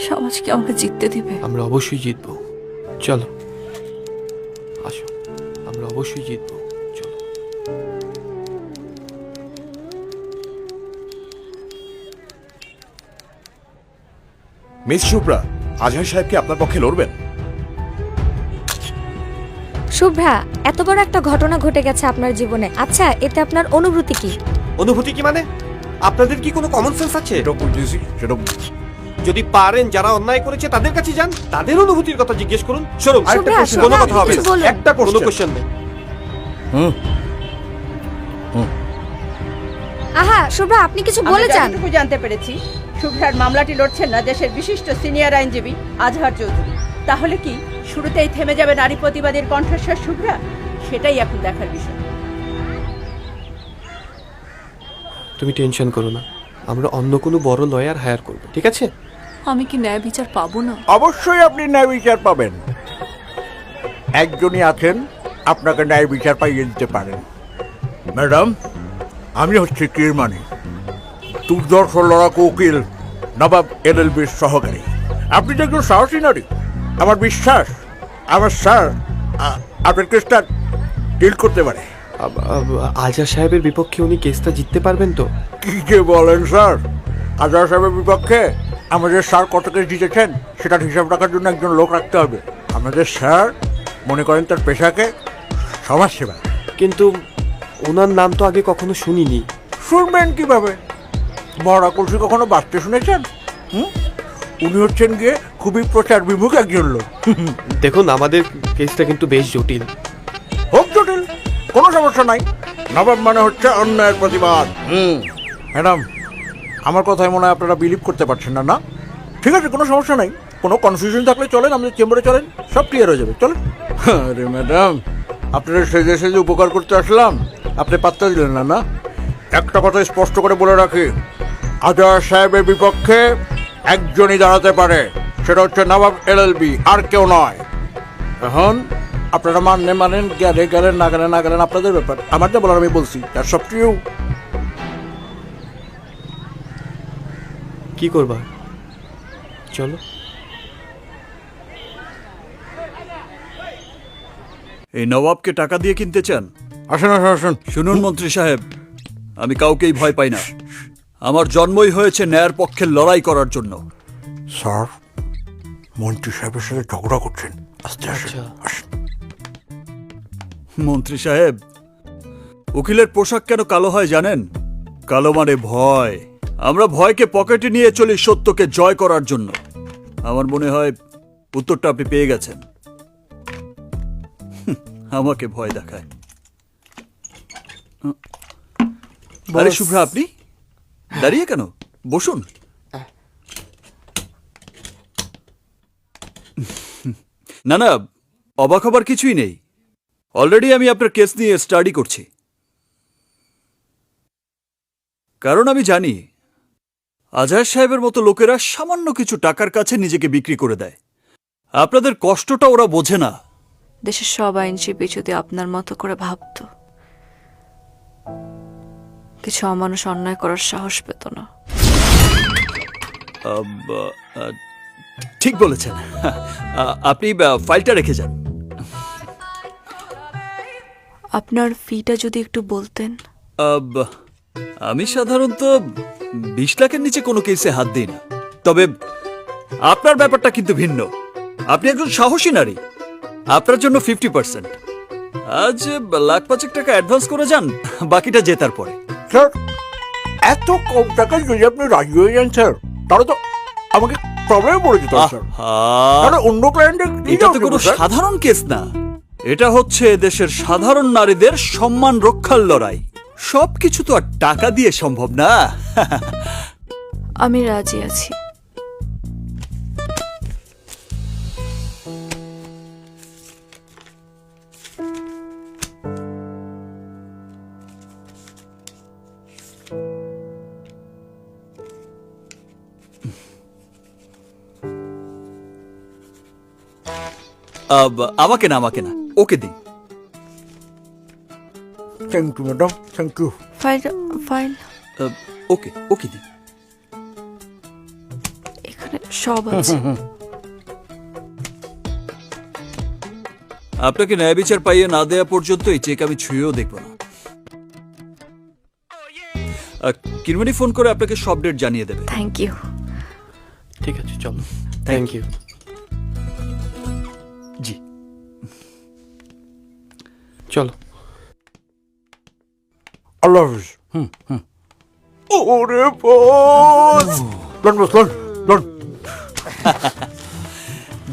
সমাজ কি আমাকে জিততে দিবে? আমরা অবশ্যই জিতবো। চলো আসো, আমরা অবশ্যই জিতবো। চলো। মিস শুভ্রা, আজহার সাহেব কি আপনার পক্ষে লড়বেন? শুভ্রা, এত বড় একটা ঘটনা ঘটে গেছে আপনার জীবনে, আচ্ছা এতে আপনার অনুভূতি কি? অনুভূতি কি মানে? আপনাদের কি কোনো কমন সেন্স আছে? এটা বুঝেছি, সেটা যদি পারেন যারা অন্যায় করেছে তাদের কাছে যান, তাদের অনুভূতির কথা জিজ্ঞেস করুন। শোনো, আরেকটা শুভ্রা, কোশ্চেন, কোনো কথা হবে না, বলুন। একটা কোনো কোশ্চেন নেই। আহা শুভ্রা, আপনি কিছু বলে যান। যতটুকু জানতে পেরেছি, শুভ্রার মামলাটি লড়ছেন না দেশের বিশিষ্ট সিনিয়র আইনজীবী আজহার চৌধুরী। তাহলে কি শুরুতেই থেমে যাবে নারী প্রতিবাদের কণ্ঠস্বর শুভ্রা? সেটাই এখন দেখার বিষয়। তুমি টেনশন করো না, আমরা অন্য কোনো বড় লয়ার হায়ার করব, ঠিক আছে? আমি কি ন্যায় বিচার পাবো না? অবশ্যই আপনি ন্যায় বিচার পাবেন। একজনই আছেন আপনাকে ন্যায় বিচার পাইয়ে দিতে পারেন। ম্যাডাম, আমি হচ্ছি কিরমানি, দুর্দর্শ লড়াকু উকিল নবাব এলএলবির সহকারী। আপনি তো একজন সাহসী নারী, আমার বিশ্বাস আমার স্যার আপনার কেসটা ডিল করতে পারে। আজহার সাহেবের বিপক্ষে উনি কেসটা জিততে পারবেন তো? কি যে বলেন স্যার, আজহার সাহেবের বিপক্ষে আমাদের স্যার কত কেস জিতেছেন সেটার হিসাব রাখার জন্য একজন লোক রাখতে হবে। আমাদের স্যার মনে করেন তার পেশাকে সমাজসেবা। কিন্তু ওনার নাম তো আগে কখনো শুনিনি। শুনবেন কিভাবে? মরা কলসি কখনো বাঁচতে শুনেছেন? উনি হচ্ছেন গিয়ে খুবই প্রচার বিমুখ একজন লোক। দেখুন, আমাদের কেসটা কিন্তু বেশ জটিল। হোক জটিল, কোনো সমস্যা নাই। নবাব মানে হচ্ছে অন্যায়ের প্রতিবাদ। ম্যাডাম, আমার কথায় মনে হয় আপনারা বিলিভ করতে পারছেন না, না? ঠিক আছে, কোনো সমস্যা নাই। কোনো কনফিউশন থাকলে চলেন, আমাদের চেম্বারে চলেন, সব ক্লিয়ার হয়ে যাবে। চলেন। আরে ম্যাডাম, আপনারা সেজে সেজে উপকার করতে আসলাম, আপনি পাত্তা দিলেন না, না? একটা কথা স্পষ্ট করে বলে রাখি, আজহার সাহেবের বিপক্ষে একজনই দাঁড়াতে পারে, সেটা হচ্ছে নবাব এলএলবি, আর কেউ নয়। এখন আপনারা মানেন, গেলেন না গেলেন আপনাদের ব্যাপার। আমার যা বলার আমি বলছি, তার সব ট্রু। কি করবা? চলো। এই নবাবকে টাকা দিয়ে কিনতে চান? আসুন আসুন আসুন। শুনুন মন্ত্রী সাহেব, আমি কাউকেই ভয় পাই না। আমার জন্মই হয়েছে ন্যায়ের পক্ষে লড়াই করার জন্য। স্যার, মন্ত্রী সাহেবের সাথে ঝগড়া করছেন, আস্তে আসুন। মন্ত্রী সাহেব, উকিলের পোশাক কেন কালো হয় জানেন? কালো মানে ভয়। আমরা ভয়কে পকেটে নিয়ে চলি সত্যকে জয় করার জন্য। আমার মনে হয় উত্তরটা আপনি পেয়ে গেছেন। আমাকে ভয় দেখায়। আরে শুভ্রা, আপনি দাঁড়িয়ে কেন? বসুন। না না, অবাক হবার কিছুই নেই। অলরেডি আমি আপনার কেস নিয়ে স্টাডি করছি, কারণ আমি জানি আজহার সাহেবের মতো লোকেরা সামান্য কিছু টাকার কাছে নিজেকে বিক্রি করে দেয়। আপনাদের কষ্টটা ওরা বোঝে না। দেশের সব আইনজীবী যদি আপনার মতো করে ভাবত, কিছু অমানুষ অন্যায় করার সাহস পেত না। ঠিক বলেছেন। আপনি ফাইলটা রেখে যান। আপনার ফিটা যদি একটু বলতেন। আমি সাধারণত 20 লাখের নিচে কোনো কেসে হাত দিই না, তবে আপনার ব্যাপারটা কিন্তু ভিন্ন। আপনি একজন সাহসী নারী, আপনার জন্য 50%। আজ 1,05,000 টাকা অ্যাডভান্স করে যান, বাকিটা জেতার পরে। স্যার, এত কম টাকায় যদি আপনি রাজি হয়ে যান স্যার, তাহলে তো আমাকে প্রবলেমে পড়ে যেত স্যার। তাহলে অন্য ক্লায়েন্টের এটা তো কোনো সাধারণ কেস না, এটা হচ্ছে দেশের সাধারণ নারীদের সম্মান রক্ষার লড়াই। সবকিছু তো আর টাকা দিয়ে সম্ভব না। আমি রাজি আছি। আমাকে না, ওকে দিন। Thank you madam, thank you. File ওকে দিন। এখানে সব আছে। আপনাকে ন্যায় বিচার পাইয়ে না দেয়া পর্যন্ত এই চেক আমি ছুঁয়েও দেখব না। কিরমানি ফোন করে আপনাকে সব ডেট জানিয়ে দেবে। Thank you. ঠিক আছে, চলো। Thank you. জি, চলো। আল্লাহ হাফিজ। ওরে বস, লন বস, লন।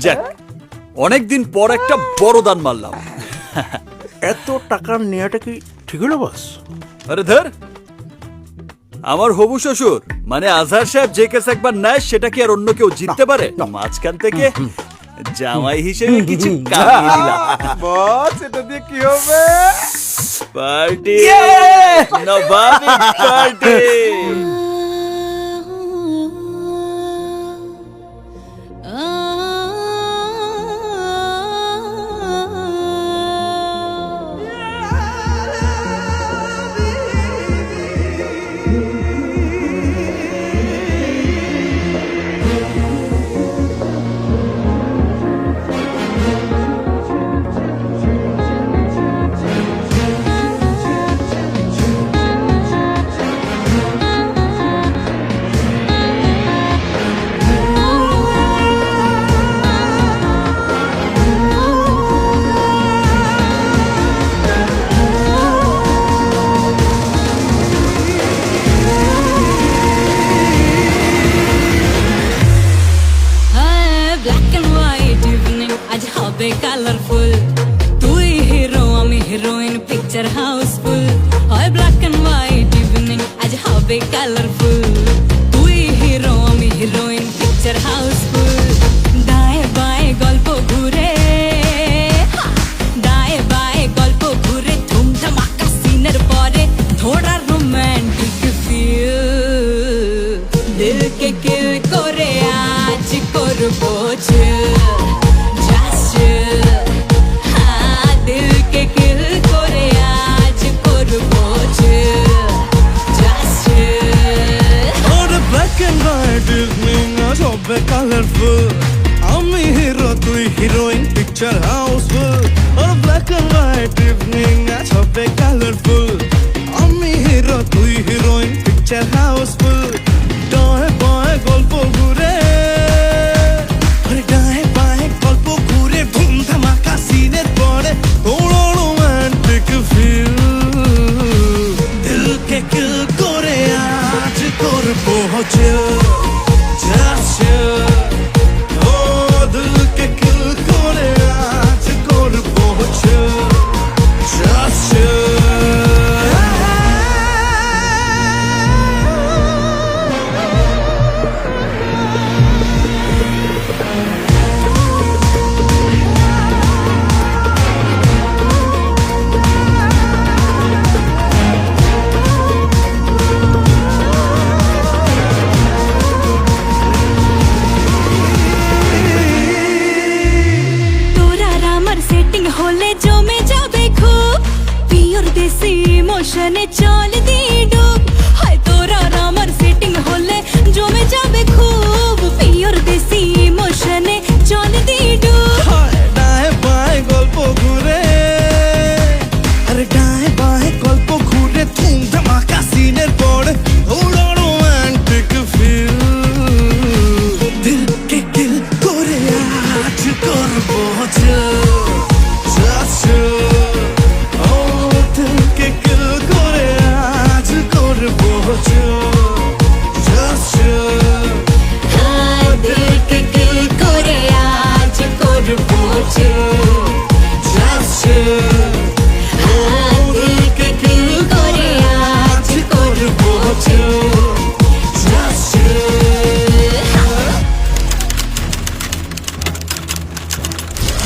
যাক, অনেকদিন পর একটা বড় দান মারলাম। এত টাকা নেওয়াটা কি ঠিক হলো বস? আরে ধর, আমার হবু শ্বশুর মানে আজহার সাহেব যে কেস একবার নেয় সেটা কি আর অন্য কেউ জিততে পারে? মাঝখান থেকে জামাই হিসেবে কিছু কামিয়ে দিলাম। বস, এটা দিয়ে কি হবে? পার্টি, নবাবী পার্টি। কালারফুল, তুই হিরো আমি হিরোইন, পিকচার হাউসফুল। হয় ব্ল্যাক এন্ড হোয়াইট ইভিনিং, আজ হবে কালারফুল। তুই হিরো আমি হিরোইন, পিকচার হাউসফুল। দায়ে বায়ে গল্প ঘুরে, দায়ে বায়ে গল্প ঘুরে, ধুমধামাকা সিনের পরে থোড়া রোমান্টিক ফিল। দিলকে কিল করে আজ করবো চিল। কালারফুল, আমি হিরো তুই হিরোইন, পিকচার হাউসফুল। ওর ব্ল্যাক এন্ড হোয়াইট ইভিনিং আজ হবে কালারফুল। আমি হিরো তুই হিরোইন, পিকচার হাউসফুল। ডায়ে বায়ে গল্প ঘুরে, ডায়ে বায়ে গল্প ঘুরে, ধুমধামাকা সিনের পরে তোড়ো রোমান্টিক ফিল। দিলকে কিল করে আজ করবো চিল।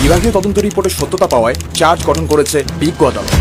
বিভাগীয় তদন্ত রিপোর্টের সত্যতা পাওয়ায় চার্জ গঠন করেছে বিজ্ঞ আদালত।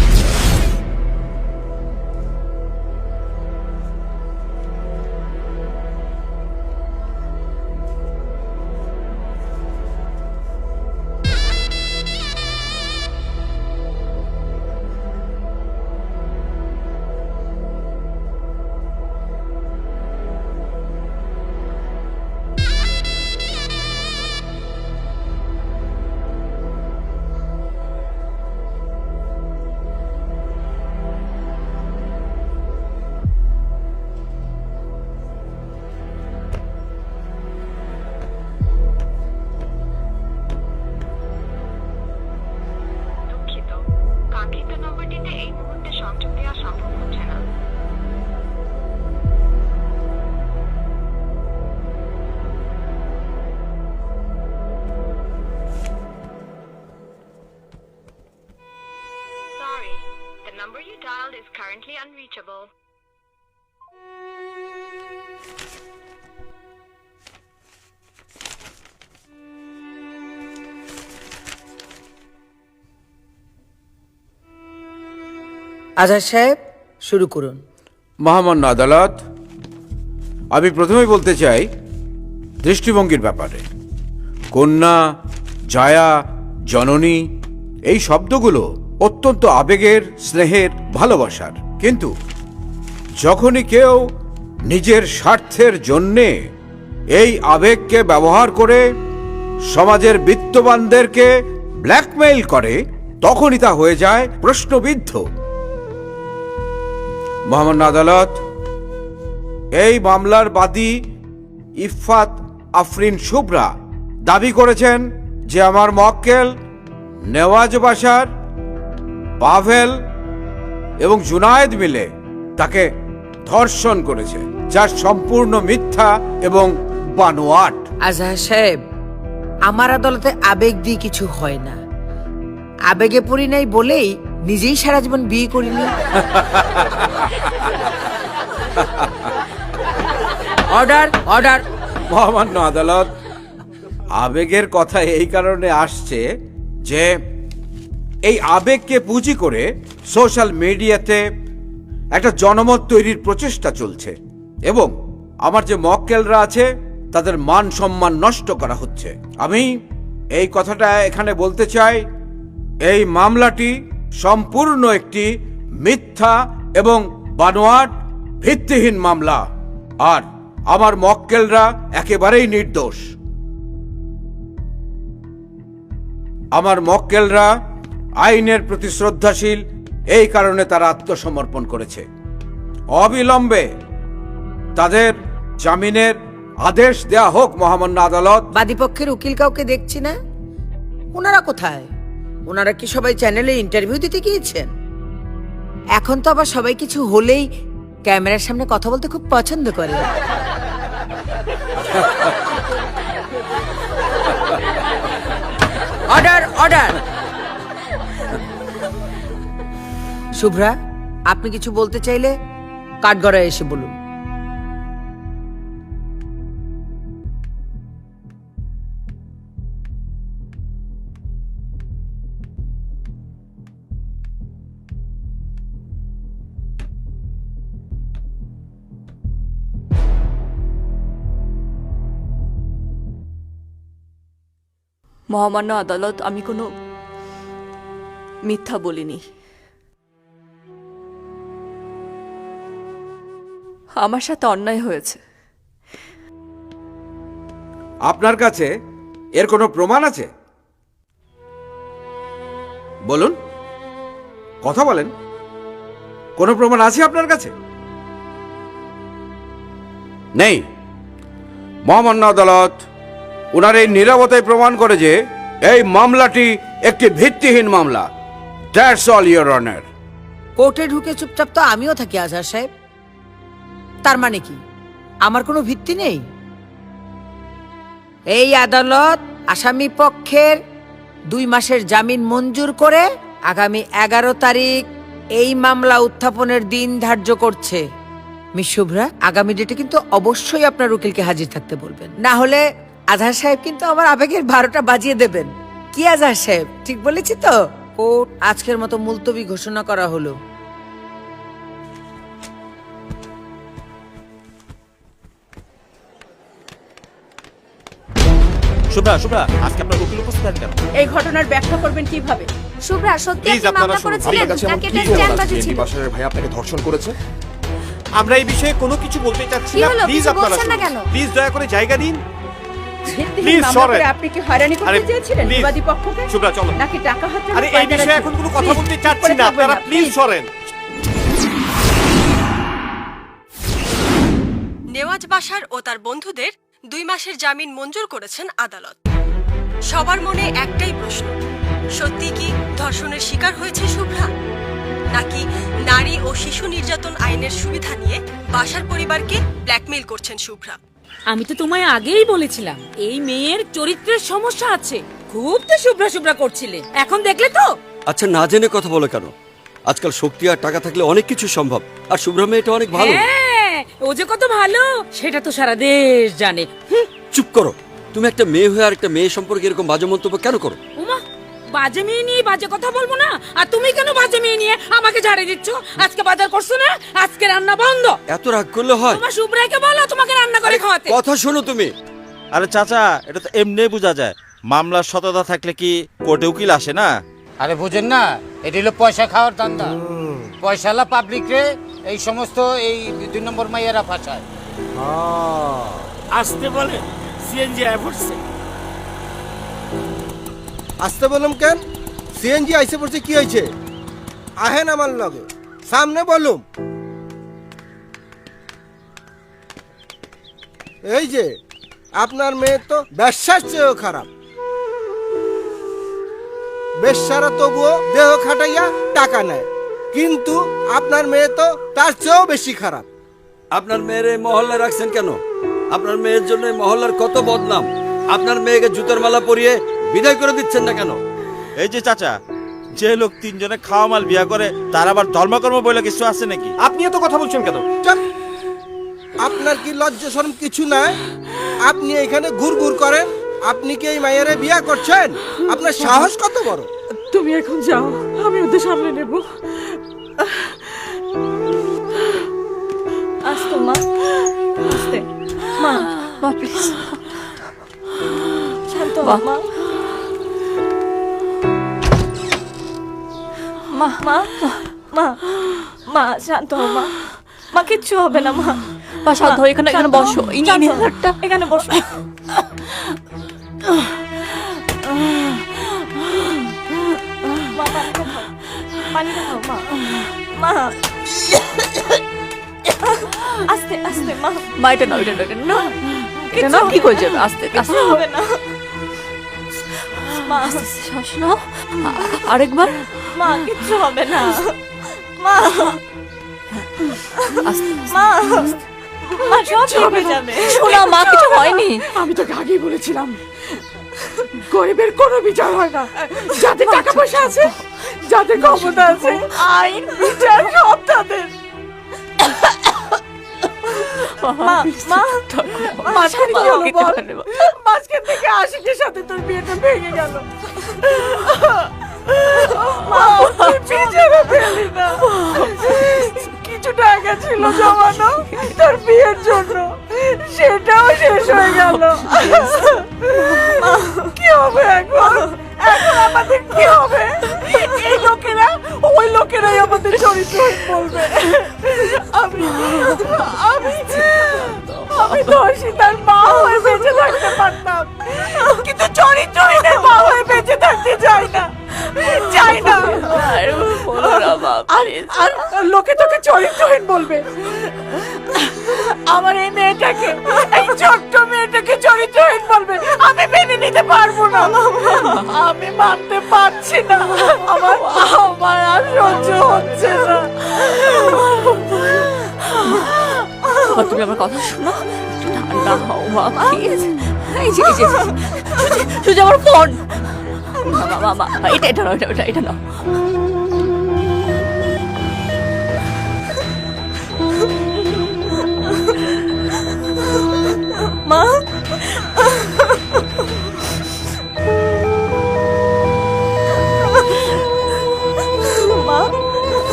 আজহার সাহেব, শুরু করুন। মহামান্য আদালত, আমি প্রথমেই বলতে চাই দৃষ্টিভঙ্গির ব্যাপারে। কন্যা, জায়া, জননী এই শব্দগুলো অত্যন্ত আবেগের, স্নেহের, ভালোবাসার। কিন্তু যখনই কেউ নিজের স্বার্থের জন্যে এই আবেগকে ব্যবহার করে সমাজের বিত্তবানদেরকে ব্ল্যাকমেইল করে, তখনই তা হয়ে যায় প্রশ্নবিদ্ধ। মহামান্য আদালত, এই মামলার বাদী ইফফাত আফরিন শুভ্রা দাবি করেছেন যে আমার মক্কেল নেওয়াজ বাশার, পাভেল এবং জুনায়েদ মিলে তাকে ধর্ষণ করেছে, যা সম্পূর্ণ মিথ্যা এবং বানোয়াট। আজহার সাহেব, আমার আদালতে আবেগ দিয়ে কিছু হয় না। আবেগে পড়ি নাই বলেই নিজেই সারা জীবন বিয়ে করিনি। Order, order. মহামান্য আদালত, আবেগের কথা এই কারণে আসছে যে এই আবেগকে পুঁজি করে সোশ্যাল মিডিয়াতে একটা জনমত তৈরির প্রচেষ্টা চলছে এবং আমার যে মক্কেলরা আছে তাদের মান সম্মান নষ্ট করা হচ্ছে। আমি এই কথাটা এখানে বলতে চাই, এই মামলাটি সম্পূর্ণ একটি মিথ্যা এবং বানোয়াট, ভিত্তিহীন মামলা, আর আমার মক্কেলরা একেবারেই নির্দোষ। আমার মক্কেলরা আইনের প্রতি শ্রদ্ধাশীল, এই কারণে তারা আত্মসমর্পণ করেছে। অবিলম্বে তাদের জামিনের আদেশ দেয়া হোক মহামান্য আদালত। বাদীপক্ষের উকিল কাউকে দেখছি না। ওনারা কোথায়? ওনারা কি সবাই চ্যানেলে ইন্টারভিউ দিতে গিয়েছেন? এখন তো আবার সবাই কিছু হলেই ক্যামেরার সামনে কথা বলতে খুব পছন্দ করে। Order, order. শুভ্রা, আপনি কিছু বলতে চাইলে কাঠগড়ায় এসে বলুন। মহামান্য আদালত, আমি কোনো মিথ্যা বলিনি। আমার সাথে অন্যায় হয়েছে। আপনার কাছে এর কোনো প্রমাণ আছে? বলুন, কথা বলেন। কোনো প্রমাণ আছে আপনার কাছে? নেই। মহামান্য আদালত, ওনার এই নীরবতাই প্রমাণ করে যে এই মামলাটি একটি ভিত্তিহীন মামলা। That's all your honour. কোর্টে ঢুকে চুপচাপ তো আমিও থাকি আজহার সাহেব। তার মানে কি আমার কোনো ভিত্তি নেই? এই আদালত আসামি পক্ষের 2 মাসের জামিন মঞ্জুর করে আগামী 11 তারিখ এই মামলা উত্থাপনের দিন ধার্য করছে। মিস শুভ্রা, আগামী ডেটে কিন্তু অবশ্যই আপনার উকিলকে হাজির থাকতে বলবেন, না হলে আজহার সাহেব কিন্তু আমার আবেগের 12টা বাজিয়ে দেবেন। কি আজহার সাহেব, ঠিক বলেছি তো? কোর্ট আজকের মতো মুলতবি ঘোষণা করা হলো। শুভ্রা, শুভ্রা, আজকে আপনার উকিল উপস্থিত আছেন কেন? এই ঘটনার ব্যাখ্যা করবেন কিভাবে? শুভ্রা, সত্যি আপনি মামলা করেছিলেন নাকি এটা স্ট্যান্ডবাজি ছিল? ভাই আপনাকে ধর্ষণ করেছে। আমরা এই বিষয়ে কোনো কিছু বলতে চাচ্ছি কি না, হলো, প্লিজ কিছু আপনারা বলছেন না কেন? প্লিজ দয়া করে জায়গা দিন। ভিত্তিহীন Please, মামলা সরেন। করে আপনি কি হয়রানি আরে, করতে চেয়েছিলেন please, বিবাদী পক্ষকে? শুভ্রা, চলো। নাকি টাকা হাতে আরে এই বিষয়ে এখন কোনো কথা বলতে চাচ্ছি না, আপনারা প্লিজ সরেন। নেওয়াজ বাশার ও তার বন্ধুদের 2 মাসের জামিন মঞ্জুর করেছেন আদালত। সবার মনে একটাই প্রশ্ন, সত্যি কি ধর্ষণের শিকার হয়েছে শুভ্রা, নাকি নারী ও শিশু নির্যাতন আইনের সুবিধা নিয়ে বাশার পরিবারকে ব্ল্যাকমেইল করছেন শুভ্রা? আমি তো তোমায় আগেই বলেছিলাম এই মেয়ের চরিত্রের সমস্যা আছে। খুব তো শুভ্রা শুভ্রা করছিলে, এখন দেখলে তো। আচ্ছা, না জেনে কথা বলে কেন? আজকাল শক্তি আর টাকা থাকলে অনেক কিছু সম্ভব। আর শুভ্রা মেয়েটা অনেক ভালো। হ্যাঁ, ও যে কত ভালো সেটা তো সারা দেশ জানে। চুপ করো। তুমি একটা মেয়ে হয়ে আর একটা মেয়ে সম্পর্কে এরকম বাজে মন্তব্য কেন করো? উমা, বাজে মেয়ে নিয়ে বাজে কথা বলবো না? আর তুমি কেন বাজে মেয়ে নিয়ে আমাকে ঝাড়ে দিচ্ছ? আজকে বাজার করছো না, আজকে রান্না বন্ধ। এত রাগ করলে হয়? তোমার শুভ্রাকে বলো তোমাকে রান্না করে খাওয়াতে। কথা শোনো তুমি। আরে চাচা, এটা তো এমনি বোঝা যায়। মামলার সততা থাকলে কি কোর্টে উকিল আসে না? আরে বুঝেন না, এটা হলো পয়সা খাওয়ার ধান্দা। পয়সালা পাবলিক রে এই সমস্ত এই 2 নম্বর মাইয়ারা ফাঁসায়। আসতে বলে সিএনজি আয় পড়ছে। আসতে বললাম কেন? সিএনজি আইসে পড়ছে, কি হয়েছে? আহেন আমার লগে, সামনে বলুম। এই যে আপনার মেয়ে তো ব্যবসার চেয়েও খারাপ। বেশ্যারা তবুও দেহ খাটাইয়া টাকা নেয়, কিন্তু আপনার মেয়ে তো তার চেয়েও বেশি খারাপ। আপনার মেয়ের এই মহল্লায় রাখছেন কেন? আপনার মেয়ের জন্য এই মহল্লার কত বদনাম। আপনার মেয়েকে জুতোর মালা পরিয়ে বিদায় করে দিচ্ছেন না কেন? এই যে চাচা, যে লোক 3 জনে খাওয়া মাল বিয়া করে তার আবার ধর্মকর্ম বলে কিছু আছে নাকি? আপনি এত কথা বলছেন কেন? আপনার কি লজ্জা শরম কিছু নাই? আপনি এখানে ঘুরঘুর করেন, আপনি কি এই মায়েরে বিয়া করছেন? আপনার সাহস কত বড়? তুমি এখন যাও, আমি ওদের সামনে নেব। আস্তে মা, আস্তে মা, মা প্লিজ শান্ত হও মা। মা মা মা মা শান্ত হও মা। মা কিচ্ছু হবে না মা। মা শান্ত হও, এখানে এখানে বসো। এখানে বসো। মা পানিটা খাও মা। মা আস্তে আস্তে মা। মা এটা নাও, এটা নাও, এটা নাও, এটা নাও, ঠিক হয়ে যাবে। আস্তে আস্তে হবে না মা, শ্বাস নাও। আরেকবার। মা কিচ্ছু হবে না মা। মা মা সব ঠিক হয়ে যাবে। শোনা মা, কিছু হয়নি। আমি তোকে আগেই বলেছিলাম গরিবের কোনো বিচার হয় না। যাদের টাকা পয়সা আছে, যাদের ক্ষমতা আছে, আইন বিচার সব তাদের। মা মা মাঝখানে কি হলো বল? মাঝখান থেকে আশিকের সাথে তোর বিয়েটা ভেঙে গেল। মা তুই বিচারে ফেলি না। কিছু টাকা ছিল জমানো তোর বিয়ের জন্য, সেটাও শেষ হয়ে গেল। কি হবে এখন? এখন আমাদের কি হবে? এই লোকেরা, ওই লোকেরাই আমাদের চরিত্রহীন বলবে। আমি আমি আমি ধর্ষিতার মা হয়ে বেঁচে থাকতে পারতাম, কিন্তু চরিত্রহীনের মা হয়ে বেঁচে থাকতে চাই না, চাই না। আর লোকে তোকে চরিত্রহীন বলবে। আমার এই মেয়েটাকে, এই ছোট্ট মেয়েটাকে চরিত্রহীন বলবে, আমি মেনে নিতে পারবো না। আমি মানতে পারছি না। আমার আমার আর সহ্য হচ্ছে না। তুমি আমার কথা শোনো, একটু ঠান্ডা হও মা প্লিজ। এই যে এই যে সুজি, আমার ফোন। মা মা এটা এটা নাও, এটা এটা নাও। মা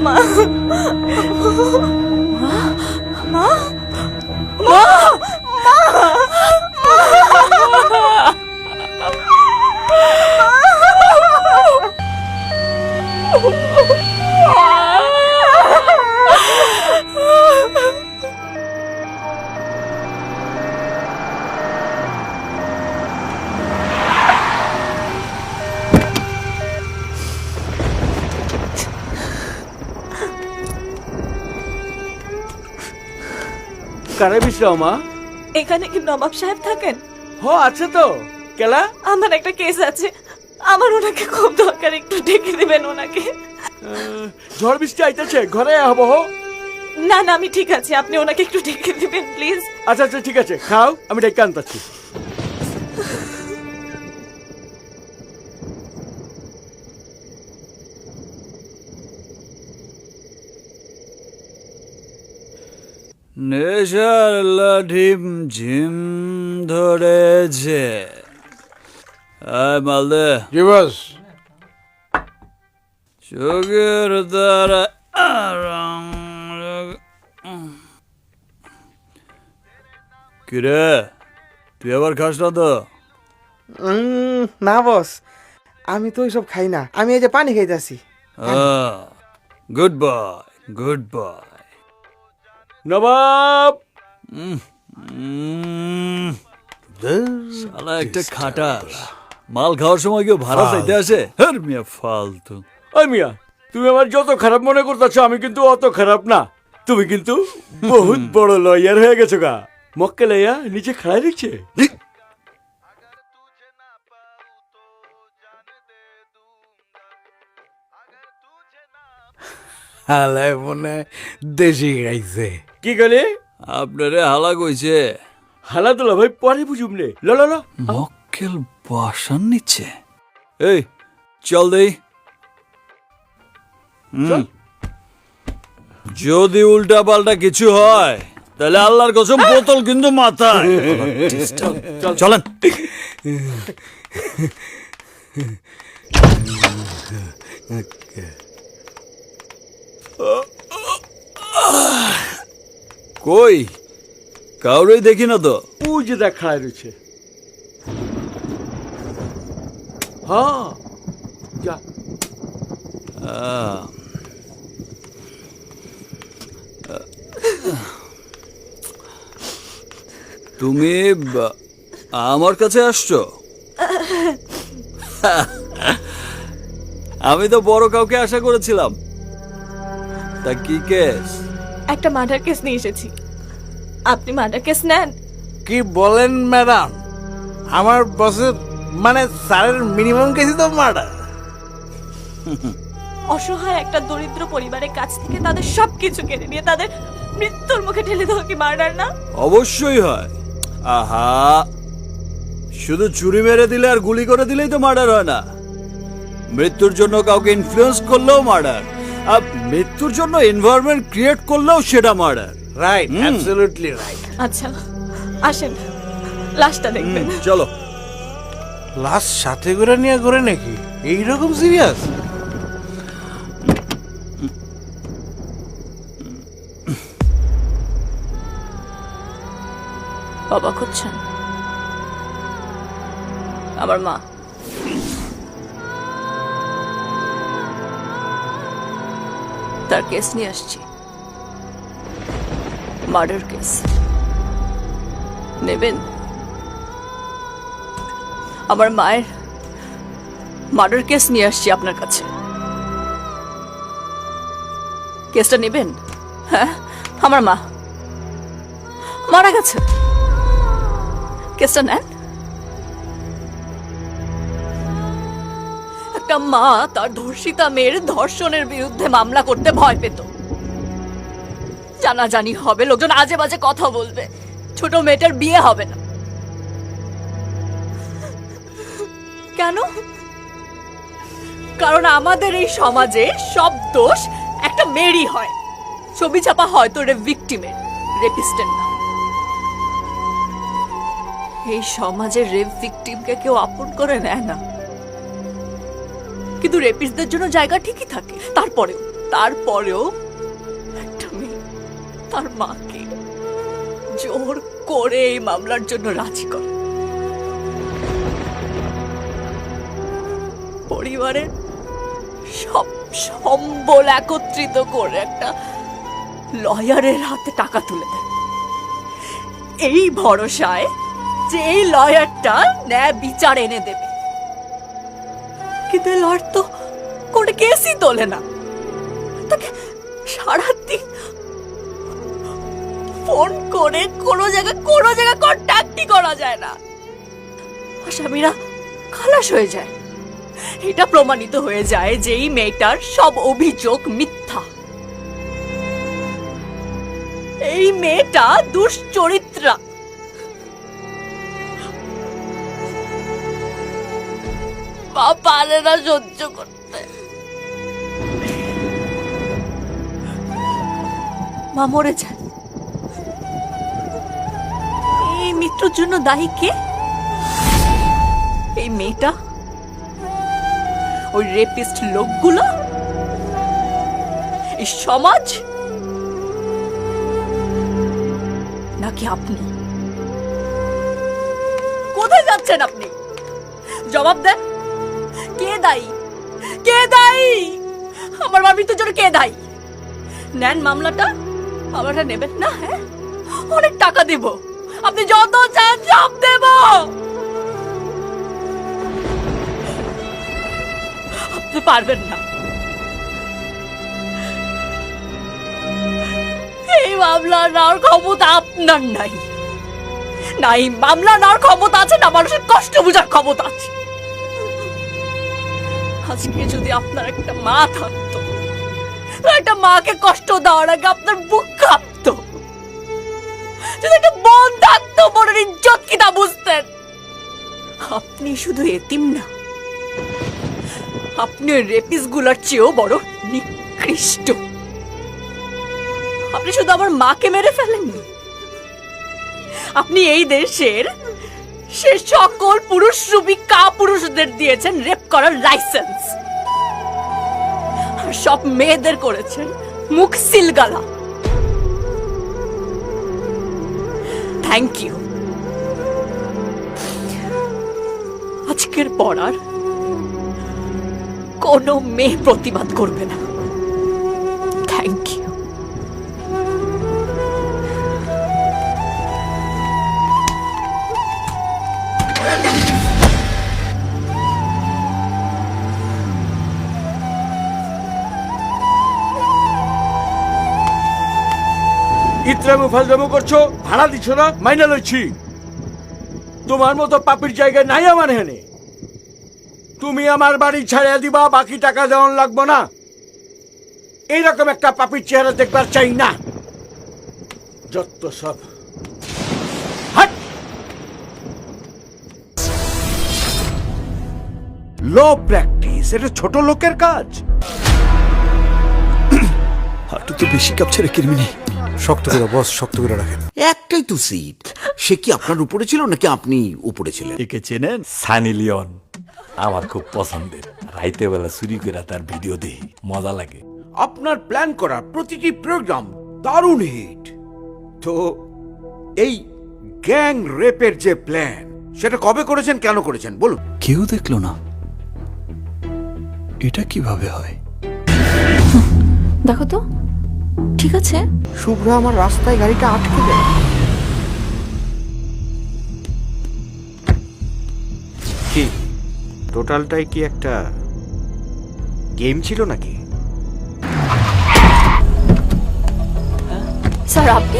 মা মা কারে বিশ্রাও মা? এখানে কি নবাব সাহেব থাকেন? হ আছে তো। কেলা? আমার একটা কেস আছে, আমার ওনাকে খুব দরকার, একটু ডেকে দিবেন ওনাকে। ঝড় বৃষ্টি আইতেছে, ঘরে হব। না না আমি ঠিক আছি, আপনি ওনাকে একটু ডেকে দিবেন প্লিজ। আচ্ছা আচ্ছা ঠিক আছে, খাও, আমি ডেকে আনতাছি। নেশার লাঠিম ঝিম ধরেছে। আয় মালদে। জি বস। চোখের দ্বারা কিরে, তুই আবার খাস না তো? না বস, আমি তো ওইসব খাই না, আমি এই যে পানি খাইতেছি। Good boy, good boy. নবাব শালা একটা খাটাস, মাল খাওয়ার সময় কেউ ভাড়া চাইতে আসে? হ্যাঁ মিয়া ফালতু। ওই মিয়া, তুমি আমার যত খারাপ মনে করতেছো আমি কিন্তু অত খারাপ না। তুমি কিন্তু বহুত বড় লয়ার হয়ে গেছো গা। মক্কে লইয়া নিচে খাড়াই দিচ্ছে। হালায় মনে দেশি খাইছে। কি গেলে? আপনারে হালা কইছে। হালা তোলা ভাই পরে বুঝুম নে। ল ল ল। মক্কেল বাসার নিচ্ছে। এই চল দেই। যদি উল্টা পাল্টা কিছু হয় তাহলে আল্লাহর কসম বোতল কিন্তু মাথায়। চলেন। কই কাউরেই দেখি না তো। ও যে দেখ খাড়াই রয়েছে। হ্যাঁ যা। তুমি আমার কাছে আসছো? আমি তো বড় কাউকে আশা করেছিলাম। তা কি কেস? একটা মার্ডার কেস নিয়ে এসেছি, আপনি মার্ডার কেস নেন? কি বলেন ম্যাডাম, আমার বসের মানে স্যারের মিনিমাম কেসই তো মার্ডার। অসহায় একটা দরিদ্র পরিবারের কাছ থেকে তাদের সবকিছু কেড়ে নিয়ে তাদের মৃত্যুর মুখে ঠেলে দেওয়া কি মার্ডার না? অবশ্যই হয়। আহা, শুধু চুরি মেরে দিলে আর গুলি করে দিলেই তো মার্ডার হয় না। মৃত্যুর জন্য কাউকে ইনফ্লুয়েন্স করলেও মার্ডার, আর মৃত্যুর জন্য এনভায়রনমেন্ট ক্রিয়েট করলেও সেটা মার্ডার। Right, absolutely right. আচ্ছা আসেন, লাশটা দেখবেন। চলো। লাশ সাথে করে নিয়ে করে নাকি এইরকম সিরিয়াস? বাবা খুঁজছেন? আমার মা। তার কেস নিয়ে আসছি, মার্ডার কেস। নেবেন? আমার মায়ের মার্ডার কেস নিয়ে আসছি আপনার কাছে। কেসটা নেবেন? হ্যাঁ, আমার মা মারা গেছে, কেসটা নেন। একটা মা তার ধর্ষিতা মেয়ের ধর্ষণের বিরুদ্ধে মামলা করতে ভয় পেত। জানাজানি হবে, লোকজন আজে বাজে কথা বলবে, ছোট মেয়েটার বিয়ে হবে না। কেন? কারণ আমাদের এই সমাজে সব দোষ একটা মেয়েরই হয়। ছবি চাপা হয়তো রেপ ভিকটিমের, রেপিস্টের না। এই সমাজে রেপ ভিকটিমকে কেউ আপন করে নেয় না, কিন্তু রেপিস্টদের জন্য জায়গা ঠিকই থাকে। তারপরেও তারপরেও একটা মেয়ে তার মাকে জোর করে এই মামলার জন্য রাজি করে। পরিবারের সব সম্বল একত্রিত করে একটা লয়ারের হাতে টাকা তুলে দেয় এই ভরসায় যে এই লয়ারটা ন্যায় বিচার এনে দেবে। কিন্তু লয়ার তো কোনো কেসই তোলে না, তাকে সারাদিন ফোন করে কোনো জায়গায় কন্ট্যাক্টই করা যায় না। আসামিরা খালাস হয়ে যায়। এটা প্রমাণিত হয়ে যায় যে এই মেয়েটার সব অভিযোগ মিথ্যা। এই মেয়েটা দুশ্চরিত্রা। মা পারে না সহ্য করতে। মা মরে যায়। এই মৃত্যুর জন্য দায়ী কে? এই মেয়েটা, ওই রেপিস্ট লোকগুলো, এই সমাজ, নাকি আপনি? কোথায় যাচ্ছেন আপনি? জবাব দেন। কে দায়ী? কে দায়ী? আমার মার মৃত্যুর জন্য কে দায়ী? নেন মামলাটা নেবেন না? হ্যাঁ, অনেক টাকা দেব, আপনি যত চান সব দেব। আপনি পারবেন না। এই মামলা নেওয়ার ক্ষমতা আপনার নাই। না এই মামলা নেওয়ার ক্ষমতা আছে, না মানুষের কষ্ট বোঝার ক্ষমতা আছে। আজকে যদি আপনার একটা মা থাকতো, একটা মাকে কষ্ট দেওয়ার আগে আপনার বুক কাঁপতো। যদি একটা বোন থাকতো, বোনের ইজ্জত কি তা বুঝতেন। আপনি শুধু এতিম না, আপনি রেপিস গুলার চেয়েও বড় নিকৃষ্ট। আপনি শুধু আমার মাকে মেরে ফেলেননি, আপনি এই দেশের সে সকল পুরুষরূপী কাপুরুষদের দিয়েছেন রেপ করার লাইসেন্স, আর সব মেয়েদের করেছেন মুখ সিলগালা। Thank you. আজকের পর আর কোনো মেয়ে প্রতিবাদ করবে না। Thank you. ইত্রামু ফালদামু করছো, ভাড়া দিচ্ছ না, মাইনা লইছি। তোমার মতো পাপির জায়গায় নাই আমার হেনে। তুমি আমার বাড়ি ছাড়িয়ে দিবা, বাকি টাকা দেওয়ান লাগবো না। এইরকম একটা পাপির চেহারা দেখবার চাই না। যত সব লো প্র্যাকটিস, এটা ছোট লোকের কাজ। হাঁটু তো বেশি কাঁপছে রে কিরমিনি। শক্ত করে বস, শক্ত করে রাখেন। একটাই তো সিট, সে কি আপনার উপরে ছিল নাকি আপনি উপরে ছিলেন? একে চেনেন? সানি লিওন আমার খুব পছন্দের। রাইতে বেলা চুরি করে তার ভিডিও দেখি, মজা লাগে। আপনার প্ল্যান করা প্রতিটি প্রোগ্রাম দারুণ হিট। তো এই গ্যাং রেপের যে প্ল্যান, সেটা কবে করেছেন, কেন করেছেন বলুন? কেউ দেখলো না। এটা কিভাবে হয়? দেখো তো, ঠিক আছে। শুভ্রা আমার রাস্তায় গাড়িটা আটকে দেয়। কি টোটালটাই কি একটা গেম ছিল নাকি? স্যার আপনি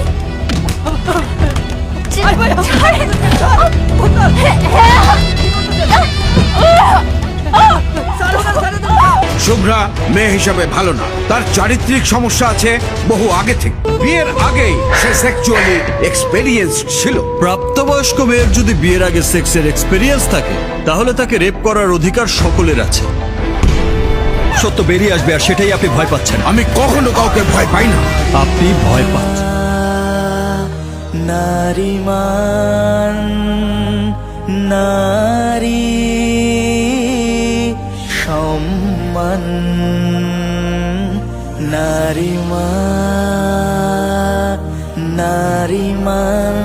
শুভ্রা মেয়ে হিসাবে ভালো না, তার চারিত্রিক সমস্যা আছে বহু আগে থেকে। বিয়ের আগেই সে সেক্সুয়ালি এক্সপেরিয়েন্স ছিল। প্রাপ্তবয়স্ক মেয়ের যদি বিয়ের আগে সেক্সের এক্সপেরিয়েন্স থাকে, তাহলে তাকে রেপ করার অধিকার সকলের আছে। সত্য বেরিয়ে আসবে, আর সেটাই আপনি ভয় পাচ্ছেন। আমি কখনো কাউকে ভয় পাই না। আপনি ভয় পাচ্ছেন। নারীমান নারী সম্মান নারীমান নারীমান